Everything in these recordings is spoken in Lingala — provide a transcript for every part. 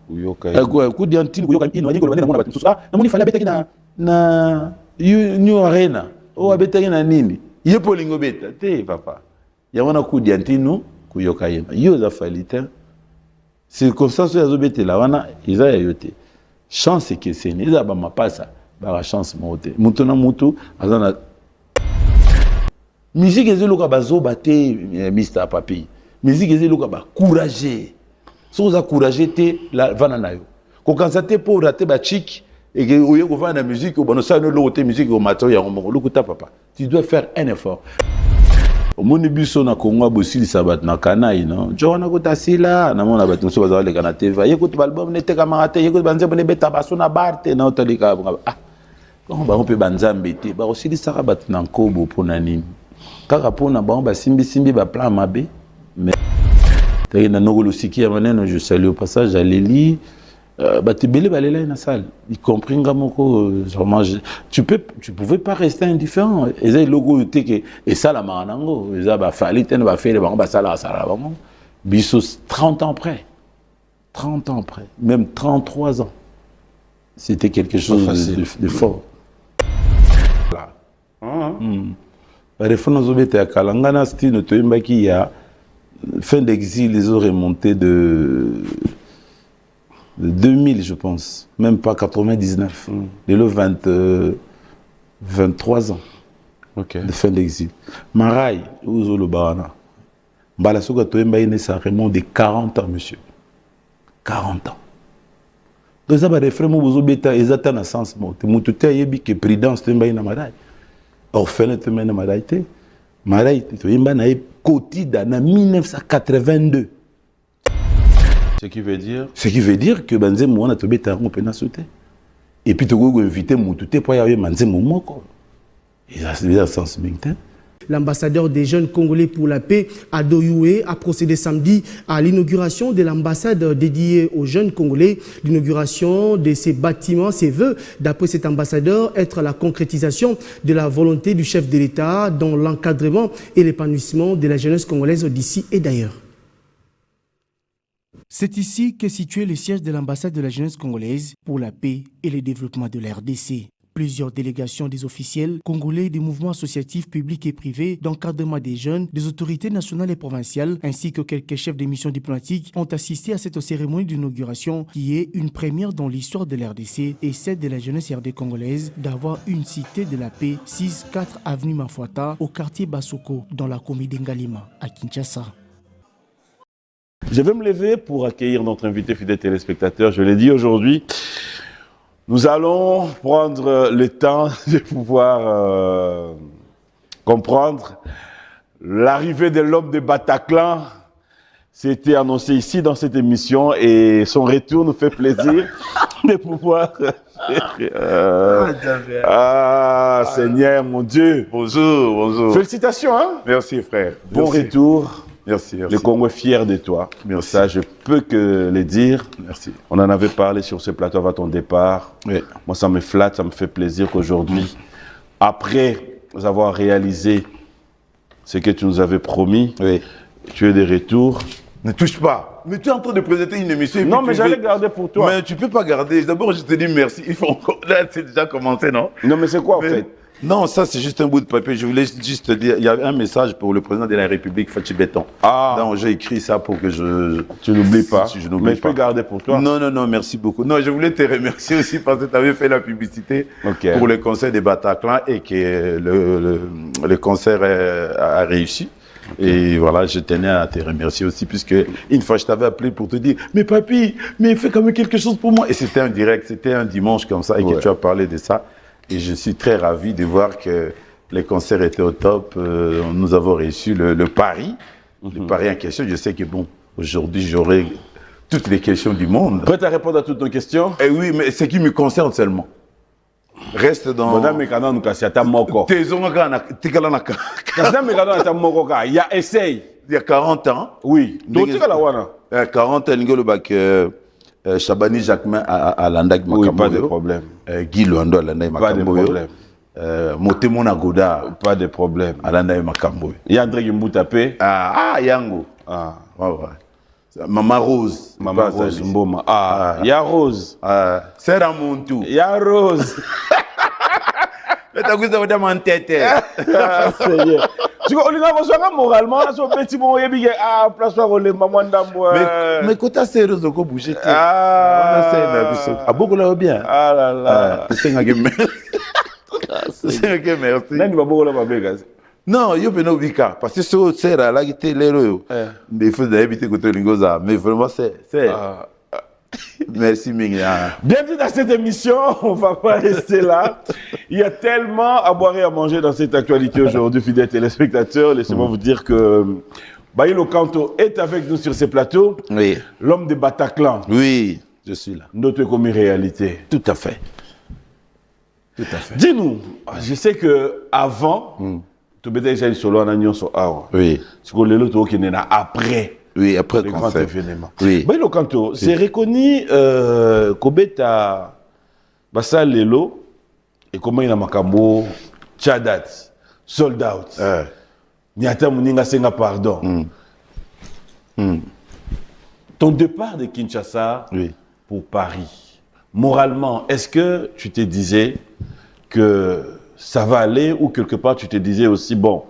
coup d'antine kuyoka ino yiko lobana mona batu ça na moni fala betaki na New Arena o abetaki na nini ye polingo beta te papa ya wana coup d'antine kuyoka ino yo za falita circonstance ya zobete la wana iza ya yote chance que c'est ni za ba mapasa ba chance mote mutu na mutu azana musique ezeloka bazo bate Mr Papi musique ezeloka ba courage so za courage te la vana nayo ko kansate pour rater ba chic et que oye ko vana musique o bono sa no lote musique o mato ya ngo lokuta papa tu dois faire un effort au moni biso na Congo bosili sabat na kanai no jona ko tasila na mona bato so bazale kana tv yekuti album ne te kamate yekuti banze bone beta baso na barte na otalika ah on ba on peut banzambe te ba osili sarabat na nkobo pona nini kaka pona ba on ba simbi ba plan mabe mais na nogolo siki ya maneno je salue au passage à Lili batibele balela na salle y compris ngamoko vraiment tu pouvais pas rester indifférent et ça logo te que et ça la maranango ça ba fali tene ba faire ba sala bango bisos 30 ans après même 33 ans c'était quelque chose de fort là référence au bete kalangana style to imbaki ya fin d'exil, ils ont remonté de 2000, je pense. Même pas 99. Dès le 23 ans de fin d'exil. Marai, Ouzo le Barana. Balasouka Toemba, ça remonte de 40 ans, monsieur. 40 ans. Donc, ça va référer mon bozo bêta, ils attendent à sens. Moutouté a yebi que prudence Toemba na Marai. Orphelin Toemba na Marai. Marai, Toemba na quotidien en 1982. Ce qui veut dire que Banzem Mouana Tobé Taron peut sauter. Et puis tu peux inviter Moutouté pour y avoir Banzem Moumoko. Et ça c'est sens maintenant. L'ambassadeur des jeunes Congolais pour la paix, Ado Youé, a procédé samedi à l'inauguration de l'ambassade dédiée aux jeunes Congolais. L'inauguration de ces bâtiments, ses vœux, d'après cet ambassadeur, être la concrétisation de la volonté du chef de l'État dans l'encadrement et l'épanouissement de la jeunesse congolaise d'ici et d'ailleurs. C'est ici qu'est situé le siège de l'ambassade de la jeunesse congolaise pour la paix et le développement de la RDC. Plusieurs délégations des officiels congolais des mouvements associatifs publics et privés d'encadrement des jeunes, des autorités nationales et provinciales, ainsi que quelques chefs de missions diplomatiques ont assisté à cette cérémonie d'inauguration qui est une première dans l'histoire de l'RDC et celle de la jeunesse RD congolaise d'avoir une cité de la paix 6-4 avenue Mafuata au quartier Basoko dans la commune d'Ngalima à Kinshasa. Je vais me lever pour accueillir notre invité fidèle téléspectateur. Je l'ai dit aujourd'hui. Nous allons prendre le temps de pouvoir comprendre l'arrivée de l'homme de Bataclan. C'était annoncé ici dans cette émission et son retour nous fait plaisir de pouvoir... Seigneur, mon Dieu. Bonjour. Félicitations, hein? Merci, frère. Bon retour. Merci. Le Congo est fier de toi. Merci. Ça, je peux que le dire. Merci. On en avait parlé sur ce plateau avant ton départ. Oui. Moi, ça me flatte, ça me fait plaisir qu'aujourd'hui, après avoir réalisé ce que tu nous avais promis, tu es de retour. Ne touche pas. Mais tu es en train de présenter une émission. Non, mais j'allais garder pour toi. Mais tu ne peux pas garder. D'abord, je te dis merci. Il faut encore... Là, c'est déjà commencé, non? Non, mais c'est quoi, en fait? Non, ça, c'est juste un bout de papier. Je voulais juste te dire, il y a un message pour le président de la République, Fachi Béton. Donc, j'ai écrit ça pour que je... Tu n'oublies pas. Si je n'oublie mais je peux garder pour toi. Non, merci beaucoup. Non, je voulais te remercier aussi parce que tu avais fait la publicité pour le concert des Bataclan et que le concert a réussi. Et voilà, je tenais à te remercier aussi, puisque une fois je t'avais appelé pour te dire, mais papy, mais fais quand même quelque chose pour moi. Et c'était un direct, c'était un dimanche comme ça, et que tu as parlé de ça. Et je suis très ravi de voir que les concerts étaient au top. Nous avons réussi le pari. Le pari en question. Je sais que bon, aujourd'hui, j'aurai toutes les questions du monde. Prêt à répondre à toutes nos questions? Eh oui, mais ce qui me concerne seulement. Reste dans... Madame Mekana nous casse, ta moko. Il y a essai. Il y a 40 ans. Oui. Donc, tu as 40 ans, Chabani Jacquemin à Landag Makamboyo. Pas de problème. Guy Luando à Landag Makamboyo. Pas de problème. Motemo Nagoda. Pas de problème. À Landag Makamboyo. Il y a André Gimbutapé. Yango. Ah. Ouais. Maman Rose. Maman Rose Mboma. Ah, il y a Rose. C'est à mon tour. Il y a Rose. Mais t'as goûté de mon tête. Tu vois, on est moralement, là, sur petit bon, il y a place où les mamans d'ambois. Mais quand t'as ces réseaux qu'on bouge, ah, à beaucoup là bien. Ah là là. C'est un game. C'est un game, merci. Là, il va beaucoup là, ma belle. Non, yo beno bika parce que ce c'est là qui était l'héros. Des fois d'habiter côté Lingoza, mais vraiment c'est merci Minga. Bienvenue dans cette émission, on va pas rester là. Il y a tellement à boire et à manger dans cette actualité aujourd'hui, fidèles téléspectateurs. Laissez-moi vous dire que Baïlo Kanto est avec nous sur ces plateaux. Oui. L'homme de Bataclan. Oui, je suis là. Notre commis réalité. Tout à fait. Tout à fait. Dis-nous, je sais que avant, tu étais déjà solo en agnon sur Awa. Oui. Ce que le lot qui est après. Oui, après les grands événements. Oui. Baïlo Kanto, c'est reconnu Kobeta Bassa Lelo et comment il a makambo Chadat, sold out. Niata Muninga Senga pardon. Ton départ de Kinshasa pour Paris, moralement, est-ce que tu te disais que ça va aller ou quelque part tu te disais aussi, bon,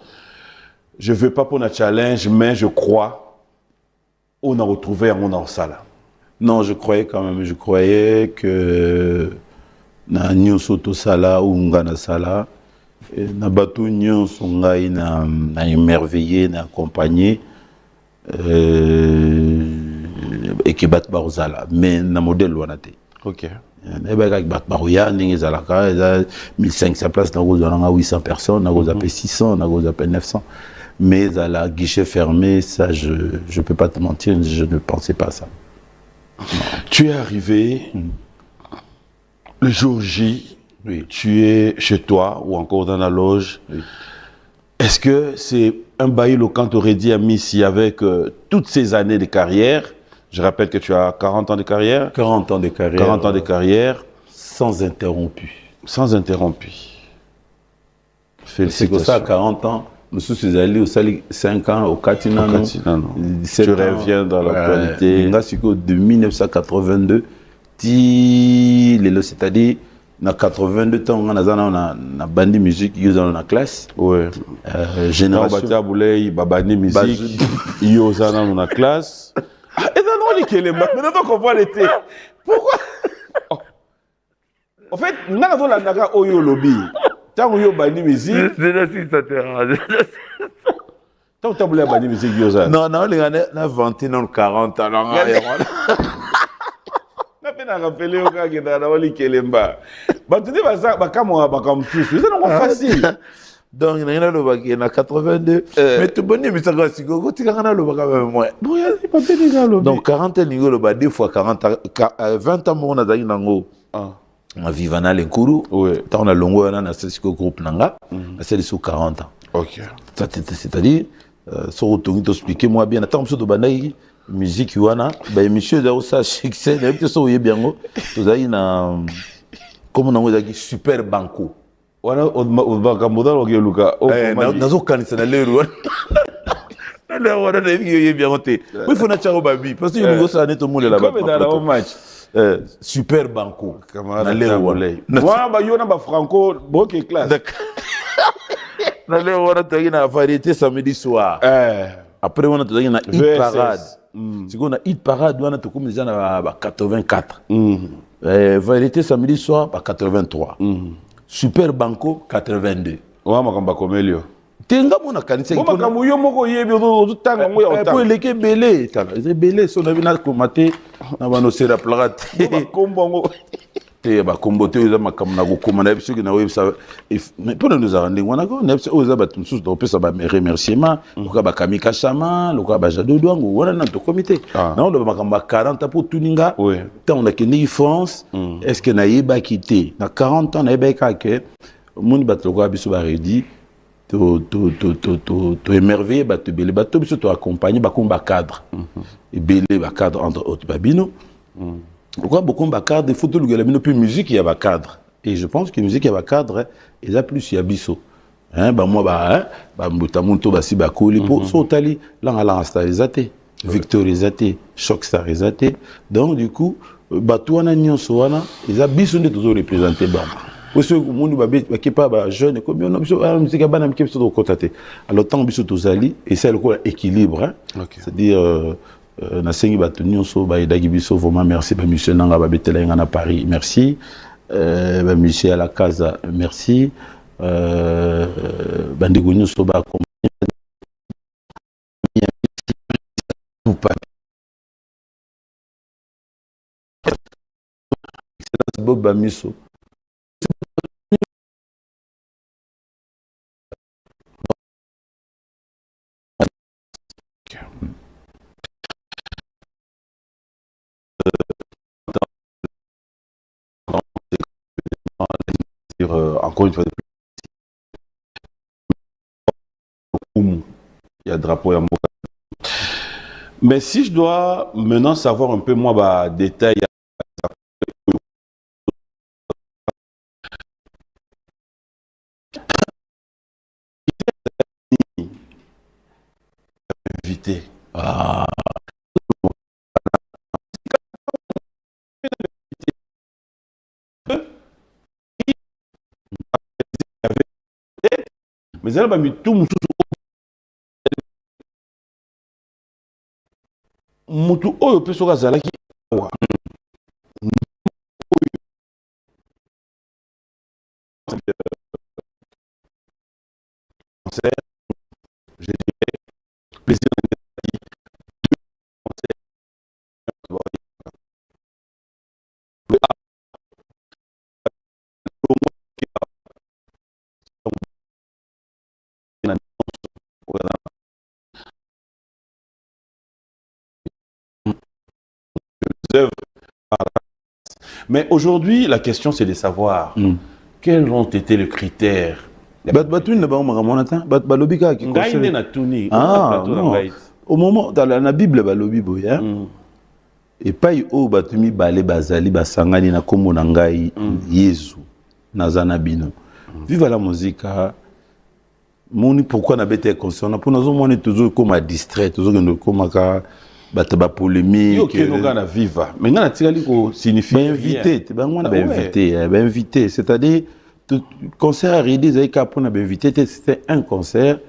je ne veux pas pour un challenge, mais je crois on a retrouvé un en salle. Non, je croyais quand même, je croyais que na nyonso to sala ou ngana sala na bato nyonso ngai na émerveillé na accompagné et que bat barzala mais na modèle wana te. OK. Et ben avec bat baroya ndenge zalaka 1500 places na goza na 800 personnes na goza 600 na goza 900 mais à la guichet fermé ça je peux pas te mentir, je ne pensais pas ça. Non. Tu es arrivé le jour J, tu es chez toi ou encore dans la loge. Est-ce que c'est un Baïlo quand tu aurais dit à Missy avec toutes ces années de carrière, je rappelle que tu as 40 ans de carrière. 40 ans de carrière. 40 ans de carrière. Sans interrompu. Sans interrompu. C'est pour ça à 40 ans, nous sommes allés au Sali 5 ans au Katina. Tu reviens dans l'actualité. De 1982, c'est-à-dire, na 82 ans, on a bandi musique, dans la classe. Oui. Génération. Bandi musique, dans la classe. Et non, maintenant on comprend l'été. Pourquoi? En fait, nous avons la naga oyo lobby. Tant que bandi musique. C'est là si ça te rend. Tant que tu as voulu bandi musique, non, non, les gars, on a 21 ans, 40 ans. On a rappelé au gars qui est dans le Kelemba. Tu dis, c'est facile. Donc, il y a le 82. Mais tout bon, mais ça va, si vous avez le bac, donc 40 ans, deux fois 40 ans, 20 ans, on a dit nango. On vit dans les cours. On a longo, on a ce groupe nanga. C'est sur 40 ans. OK. C'est-à-dire, sur autour, expliquez-moi bien. Attends, monsieur de Banaï, musique wana, bah monsieur da osa succès, d'habitude so bien go. Vous avez une, comment on dit, super banco. Wana banca modal ou Luka. Nazo kanisa na lero. Na wana na yeye bien monté. Oui, faut na charo babi parce que nous ça net au monde là-bas. Comme dans le match. Super banco. Na lero wana. Wana ba yona ba franco boke classe. Na lero wana tu na variété samedi soir. Après on a tu na hit parade. Si on a hit parade, on a tout comme déjà na 84. Variété samedi soir 83. Super Banco 82. Ouais, makamba komelio. Tenga mona kanisa ko makambo yo moko yebi o tanga ngo ya otanga. Pour leke belé, tala. C'est belé so na bina komate na bano sera plate. Kombo ngo. Te ba kombote oza makambo na ko komana biso ki na websa. Mais pour nous arranger wana ko na biso oza batum sus do pesa ba remerciement, loka ba kamika chama, loka ba jado dwango wana na to comité. Na on do makambo 40 pour tuninga. Tant on a que ni France, est-ce que na yeba quitté na 40 ans na yeba ka ke mon batoko biso ba redi to émerveiller bato belé bato biso to accompagner ba komba cadre. Et belé ba cadre entre autres babino. Pourquoi beaucoup de cadre, il faut tout le monde plus musique il y a cadre et je pense que musique il y a cadre et là plus il y a biso hein bah moi bah mutamunto bah si bah cool pour sautali là on a l'installé Victor Ezate, Shockstar Ezate. Donc, du coup, Batouana Nyonsoana, ils ont besoin de toujours représenter Bamba. Pour ceux qui ne sont pas jeunes, comme on a besoin de contacter. Alors, tant que nous sommes et c'est le équilibre. Hein? Okay. C'est-à-dire, Nasengi Batou Nyonso, Dagibiso, vraiment merci. Monsieur Nanga Babetela à Paris, merci. Monsieur à la Casa, merci. Bandego Nyonso, Bob Bamiso. Encore une fois, il y a drapeau et un mot. Mais si je dois maintenant savoir un peu, moi, détail, invité. Ah. Mais elle a mis tout mutu oyo pe soka zalaki awa je dirais plaisir œuvres. Mais aujourd'hui, la question c'est de savoir quels ont été les critères. Au moment dans la Bible, et pas au batumi balé bazali basangani na kombo na ngai Yesu nazana bino. Vive la musique. Moni pourquoi na bête conscient pour nous on est toujours comme à distrait toujours comme à bataba polémique. Yo que nous gana viva. Mais ngana tikali ko signifie invité, invité, c'est-à-dire concert à Ridi Zaïka pour na invité c'était un concert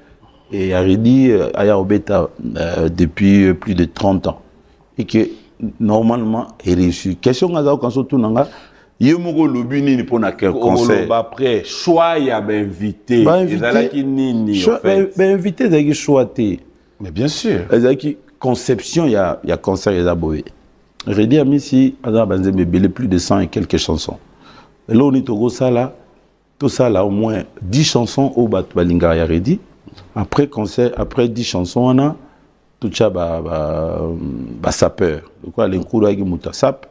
et à Ridi aya obeta depuis plus de 30 ans et que normalement est réussi. Question à quand surtout nanga yemoko lobi nini pour na concert après choix ya invité ezalaki nini invité zaki choité. Mais bien sûr ezaki conception il y a concert ya boé Redi a mis ici ada banze bébé plus de 100 et quelques chansons et là on est au ça tout ça là au moins 10 chansons au bat balinga ya Redi après concert après 10 chansons on a tout ça sapeur de quoi l'encours avec mutasap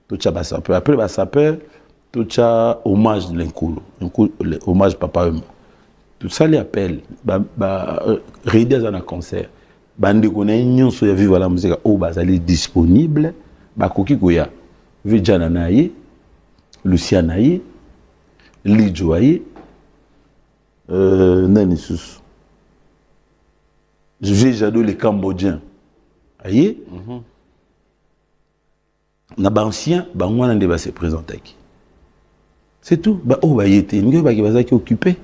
tout ça sapeur après sapeur tout ça hommage de l'encours hommage papa tout ça les appelle Redi à un concert bande connaît nyonso ya vivre la musique au bazali disponible bakoki koya Vijana naye Lucia naye Lijo aye nani sus j'adore les Cambodgiens aye na ba ancien ba ngwana nde ba se présenter c'est tout ba oh ba yete nge ba ki bazaki occupé.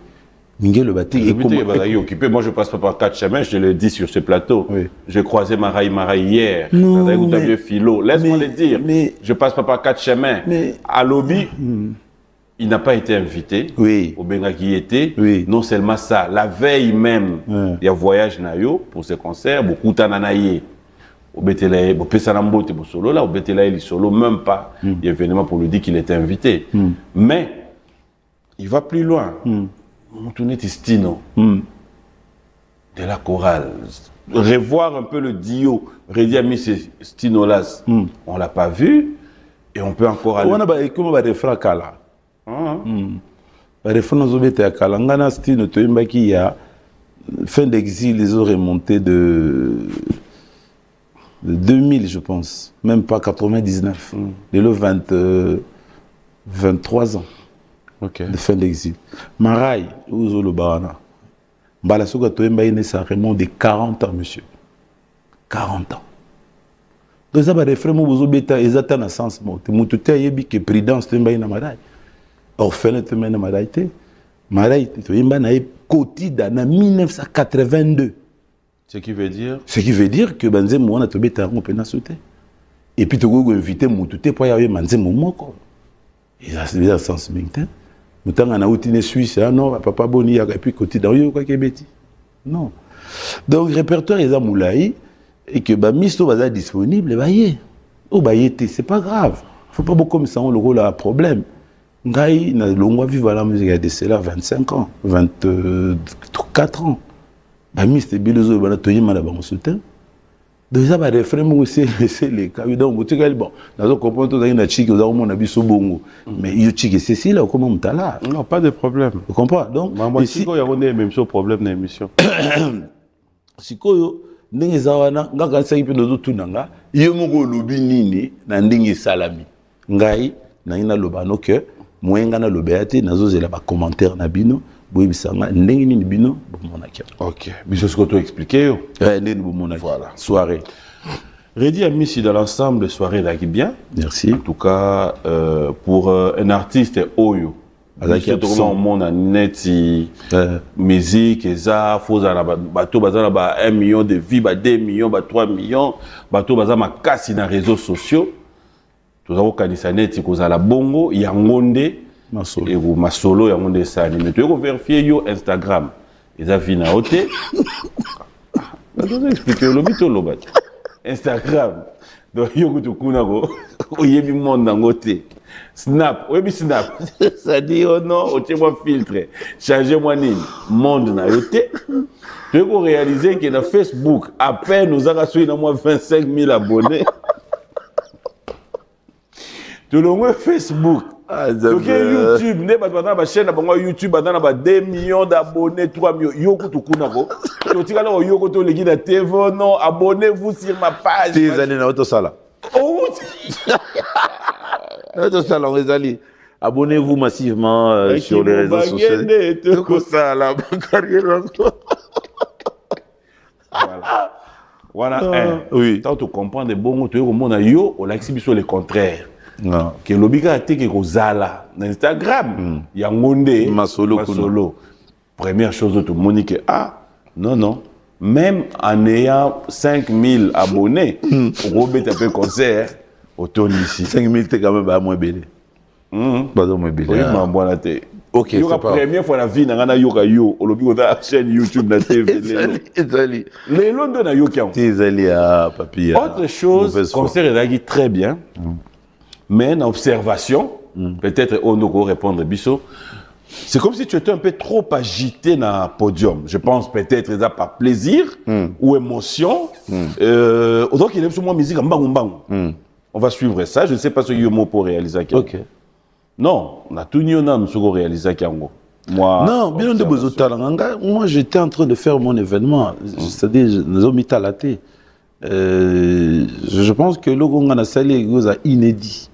Occupé. Moi, je passe pas par 4 chemins, je le dis sur ce plateau. Oui. J'ai croisé Marai hier. Philo. Laisse-moi le dire. Je passe pas par 4 chemins. À Lobby, il n'a pas été invité. Oui. Au Bengaki était. Oui. Non seulement ça, la veille même, il y a voyage Nayo pour ce concert, beaucoup d'ananaye. Au Betelaye, au Pesanambo, au solo là, au Betelaye, il solo, même pas. Il y a événement pour lui dire qu'il était invité. Mais, il va plus loin. Moutoune Tistino de la chorale. Revoir un peu le duo Redi a mis ce Stinolas. On l'a pas vu et on peut encore aller. On a comme un refrain kala. Refrain nous obéit à kala. Ngana Stino Toimba qui a fin d'exil les ont remonté de 2000 je pense, même pas 99. De le 23 ans. Okay. De fin d'exil. Marai, Ouzo le Barana. Balasoka Toemba ça remonte de 40 ans, monsieur. 40 ans. Donc ça va refrain mo bozo beta ezata na sens mo te mutu te yebi que prudence te mbayi na marai orphelin te mbayi na marai te marai te yimba na kotida na 1982 Ce qui veut dire que banze mo na to beta ngo pena sauter et puis to go inviter mutu te po ya ye manze mo moko et ça c'est bien sens mintin mutanga na utine Suisse ah non papa boni ya et puis kotida yo kwa kebeti non donc répertoire eza moulaï et que bah misto va être disponible bah yé oh bah yété c'est pas grave faut pas beaucoup comme ça on le rôle a problème ngai na longwa vivre la musique a décelé 25 ans 24 ans bah misto bilozo bana toyi mala ba soutien déjà bah refrain mo c'est les cas donc vous tu bon nazo comprendre tout ça na chiki oza mo na biso bongo mais yo chiki c'est si là comment mutala non pas de problème vous comprenez donc ici il y a même chose problème dans l'émission sikoyo ndenge zawana ngaka nsaki pe nozo tunanga yo moko lobi nini na ndenge salami ngai na ina lobano que mwenga na lobéate nazo zela ba commentaire na bino boyi bisanga ndenge nini bino bomona kia OK biso ce que tu expliquer yo ndenge bomona voilà soirée Redi Amissi dans l'ensemble de soirée d'Aki bien merci en tout cas pour un artiste oyo exactement au monde net musique et ça faut na bateau bazana ba 1 million de vues ba 2 millions ba 3 millions bateau bazana makasi na réseaux sociaux tous avons kanisa net ko za la bongo ya ngonde masolo et vous masolo ya ngonde ça mais tu ko vérifier yo Instagram et ça vina hoté je vais expliquer le bito lo bat Instagram donc yo ko kuna ko oyebi monde ngote Snap, oui, Snap. Ça dit, oh non, moi filtre. Changez-moi nini. Monde na yoté. Tu peux réaliser que dans Facebook, à peine nous avons reçu 25 000 abonnés. Tu le vois Facebook. Donc YouTube, ne pas dans ma chaîne, dans YouTube, dans 2 millions d'abonnés, 3 millions. Yoko tu kunako. Tu dis alors yoko tu le guide TV, non, abonnez-vous sur ma page. Tes années na auto sala. Oh. Abonnez-vous massivement sur les réseaux sociaux. Voilà un. Oui. Tant tu comprends des bons mots, tu es au monde yo, on l'exhibe sur le contraire. Non. Que l'obiga a été que Zala dans Instagram, il y a monde masolo. Première chose tout le monde que non. Même en ayant 5000 abonnés, Robert a fait concert. Autour ici. 5000 t'es quand même pas moins belé. Pas moins belé. Oui, mais bon là t'es. Ok. C'est la première fois la vie n'a rien yoga yo. On l'oblige à chaîne YouTube na TV. Les Londres na yo kian. T'es allé à papier. Autre chose, concert est là très bien. Mais une observation, peut-être on nous répondre biso. C'est comme si tu étais un peu trop agité dans le podium. Je pense peut-être ça par plaisir ou émotion. Donc il aime sur moi musique en bang. On va suivre ça. Je ne sais pas ce qu'il y a mot pour réaliser. Ok. Non, on a tout mis en âme pour réaliser. Moi, non, bien de Bozotalanga. Moi, j'étais en train de faire mon événement. C'est-à-dire, nous avons mis à la télé. Je pense que le Gonga na sali est inédit.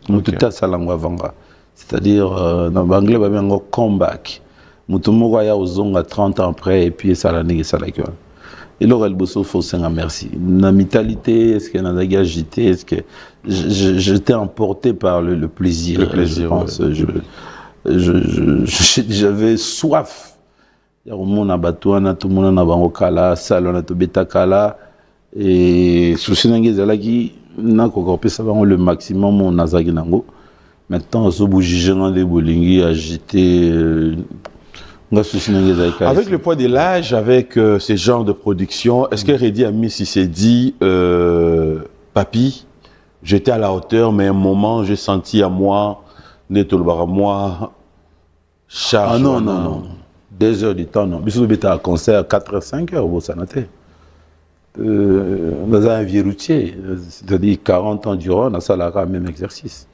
C'est-à-dire, dans l'anglais, il y a un comeback. Mutumo ya uzonga 30 ans après et puis ça la négue ça la gueule. Et là il bosso faut un merci. Na vitalité, est-ce que na agité, est-ce que j'étais emporté par le plaisir. Le plaisir. Je pense j'avais soif. Ya mon abatouana tout mon na bango kala, salon to beta kala et souci nangi zalaki na kokopesa bango le maximum mon nazaki nango. Maintenant, on se bouge dans les bolingi agité. Avec le poids de l'âge, avec ces genres de production, est-ce que Redi Amissi s'est dit, Papi, j'étais à la hauteur, mais à un moment, j'ai senti à moi, moi, charge. Ah non. 2 heures du temps, non. Bisous, j'étais à concert 4h, 5h, au Sanaté. Dans un vieux routier, c'est-à-dire 40 ans durant, on a ça le même exercice.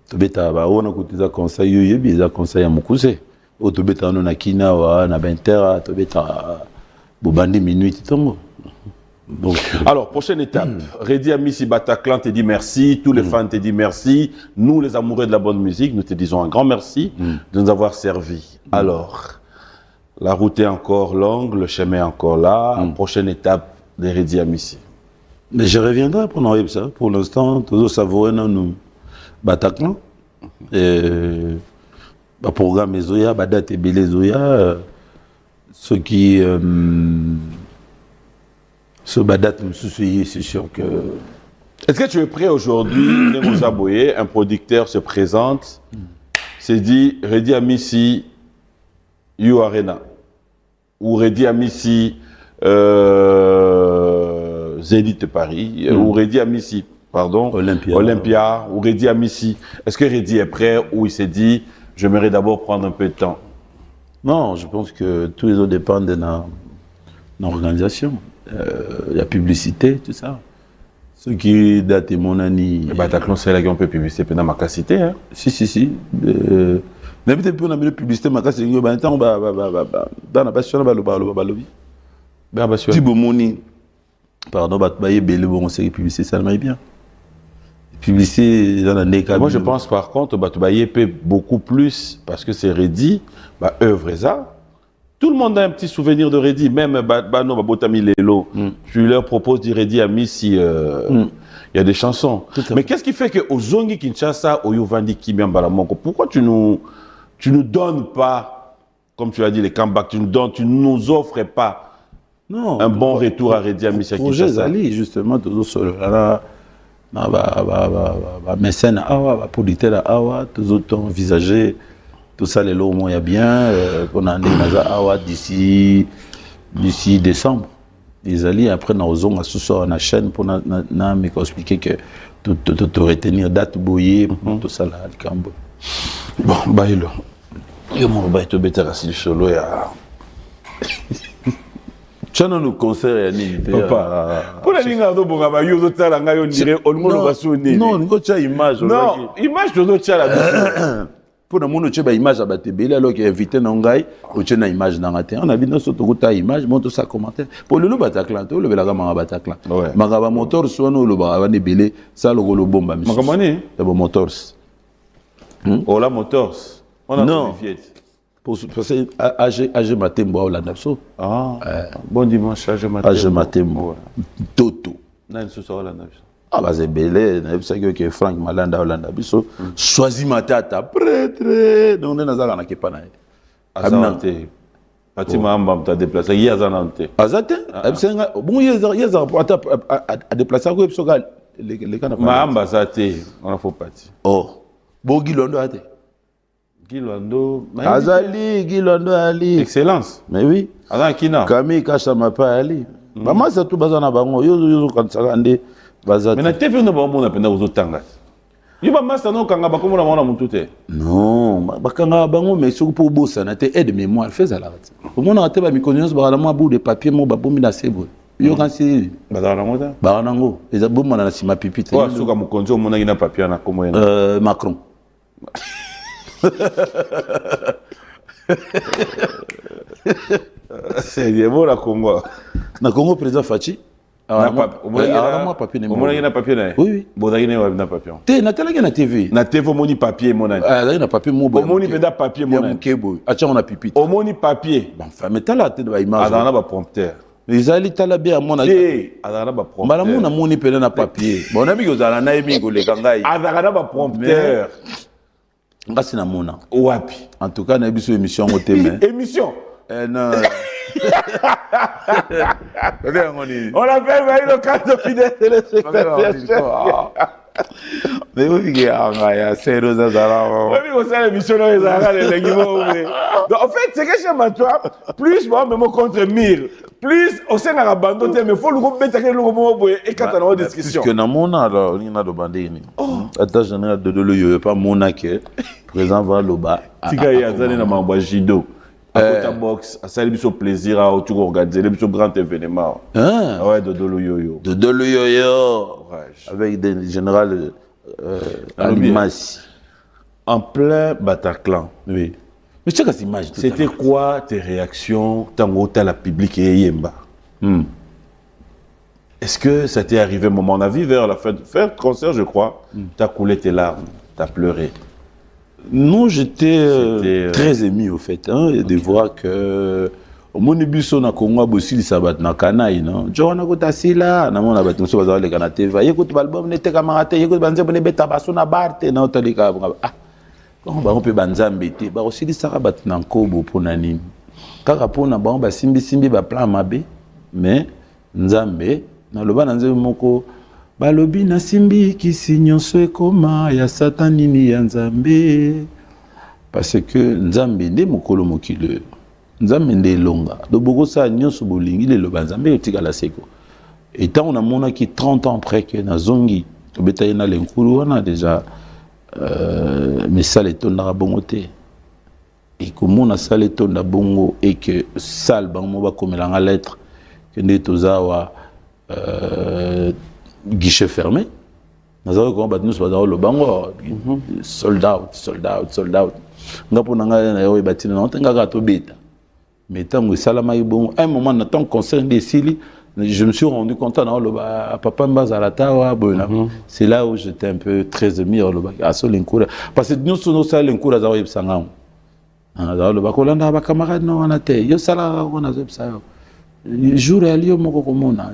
Tobeta on a coûté ça conseil yebi ça conseil à mukuse o tobeta no na kina wa na bentera tobeta bobandi minuit tongo. Donc alors prochaine étape, Redi Amissi Bataclan te dit merci, tous les fans te disent merci, nous les amoureux de la bonne musique, nous te disons un grand merci de nous avoir servi. Alors la route est encore longue, le chemin est encore là, prochaine étape de Redi Amissi. Mais je reviendrai pour nous ça. Pour l'instant, tous savourer nous Bataclan. Le programme Ezoya, date et Bélé Zoya. Ce qui. Ce Badat, c'est sûr que. Est-ce que tu es prêt aujourd'hui, Nemoza Boye, un producteur se présente, s'est dit, Redi Amissi, You Arena, ou Redi Amissi, Zénith Paris, ou Redi Amissi, pardon, Olympia, ou Redi Amissi. Est-ce que Redi est prêt ou il s'est dit, j'aimerais d'abord prendre un peu de temps? Non, je pense que tous les autres dépendent de l'organisation. La publicité, tout ça. Ce qui date mon année. Bataclan, c'est là qu'on peut publicité pendant ma cité, hein? Si. Même si on a mis la publicité, ma cité, on va dans la passion, pardon, bon, c'est publicité, ça m'aille bien. Publicité dans la NECA. Moi, je pense par contre, Batoubaye paie beaucoup plus parce que c'est Redi, œuvre ça. Tout le monde a un petit souvenir de Redi, même Botami Lelo. Tu leur proposes de Redi à Missi, il y a des chansons. Mais qu'est-ce qui fait qu'au Zongi Kinshasa, au Yovandi Kimian Balamonko, pourquoi tu nous donnes pas, comme tu as dit, les comebacks, tu nous offres pas un bon retour à Redi à Missi à Kinshasa? Projet justement, toujours sur le mécène Awa, producteur Awa, toujours envisager. Tout ça, les lots, il y a bien. On a Awa d'ici décembre. Les alliés, après, on a sous la chaîne pour expliquer que tu retenir date bouillée, tout ça, là, le cambo. Bon, bailo. Il y a mon baito bétarassi solo. Tu as un concert, papa. Pour la ligne de Bongaba, il y a d'autres talents, il y a d'autres non, tu as image. Non, image de d'autres talents. Pour nous, tu as une image à Batébélé, alors qu'il y a invité Nangai, tu as une image dans la terre. On a vu notre image, montre ça commentaire. Pour le Bataclan, tu as le Belaga Bataclan. Magaba Motors, soit nous le Bélé, ça le golo bomba. Magamani? C'est bon Motors. Ola Motors. On a non. Parce que AG Matembo, Ola Napso. Bon dimanche, AG Matembo. AG Matembo. Toto. Non, c'est ça, Ola Napso. Ah bah c'est belé, c'est que Frank Malanda Hollanda biso choisi ma tata prêtre donc on est dans la kepa na azante Fatima Amba t'a déplacé hier azante azate bon hier à déplacer ko biso ga les kana ma Amba zate on a faut partir bon Gilondo ate Gilondo azali Gilondo ali excellence mais oui azan kina Kami kasha mapa ali maman ça tout bazana bango yo kan sakande. Mais na TV on a pas penda aux tanga. Il va master non kanga ba comme on a monté te. Non, ba kanga bango mais sur pour bossa na te aide mémoire fait ça là. Au moins on a te ba mi connaissance ba la mo bout de papier mo ba bomi na sebo. Yo kan si ba na ngota. Ba na ngo. Les abou na sima pipite. Wa suka mo konzo mo na ina papier na komo ena. Macron. C'est bien bon la Congo. Na Congo président Fachi. Au moins il y a un papier. Oui. Bon, il y a un papier. Tu na télé na TV. Na TV au moins papier mon ami. Ah, il y a papier mon bon. Au moins il y a papier mon ami. Acha on a pipite. Au moins papier. Bon, mais t'as la tête de image. Ah, dans la prompteur. Les ali tala bien mon ami. Ah, dans la prompteur. Malamu na moni pele na papier. Bon ami ko zala na emi ko le kangai. Ah, dans la prompteur. Ngasi na mona. Wapi. En tout cas na biso émission au thème. Émission. Non. On appelle le cadre de fidèle téléspectateur. Mais oui, il y a c'est Rosa Zara. Oui, mais ça l'émission là, les Zara, les guimauves. Donc en fait, c'est que chez toi, plus moi même contre mire, plus au sein de la bande, mais faut le groupe mettre le groupe et quand on a une discussion. Parce que dans mon âge, il y a de bandini. Attends, j'en ai de l'eau, pas mon âge, présent va le bas. Tika y a zane na mamba judo. À boxe, à ça il y plaisir à tout organiser, il y a grand événement. Ouais, de Dolo Yoyo. De Dolo Yoyo. Avec des générales Alimassi. En plein Bataclan. Oui. Mais tu sais cette image. C'était quoi tes réactions tant que la public et Yemba? Est-ce que ça t'est arrivé un moment, on a vu vers la fin de concert, je crois, tu as coulé tes larmes, tu as pleuré? Non, j'étais très ému au fait, de voir que omoni biso na Congo bosilisa bato na kanai no jona kotasila na mona bato so bazale kana TV yekuti album nete kamara te yekuti banzembo ne beta baso na barte na otalika ah ko ba mpe banzambe te ba kosilisa ka bato na nkobo pona nini kaka pona ba simbi ba plan mabe mais nzambe na loba na nzembo moko balobi na simbi kisi nyonso ekoma ya satanini ya nzambe parce que nzambe nde mokolo mokile nzambe nde longa do boko sa nyonso bolingi le loba nzambe otika la seko et tant on a mona qui 30 ans après que na zongi to betaye na lenkulu wana déjà mais ça les tonda bongo te et comment on a ça les tonda bongo et que sal bango ba komelanga lettre que nde tozawa guichet fermé. Nous avons combattu le bango, sold out. Nga pour nanga na yo bâti na nga gato beta. Mais tant que salama bon, un moment na tant concert des Sili, je me suis rendu compte na le papa Mbazalata wa bona. C'est là où j'étais un peu très ému le ba à Solinkoura parce que nous sommes ça Linkoura za yebsanga. Ah le ba kolanda ba camarade no wana te. Yo sala wana zebsa. Jour à Lyon moko komona.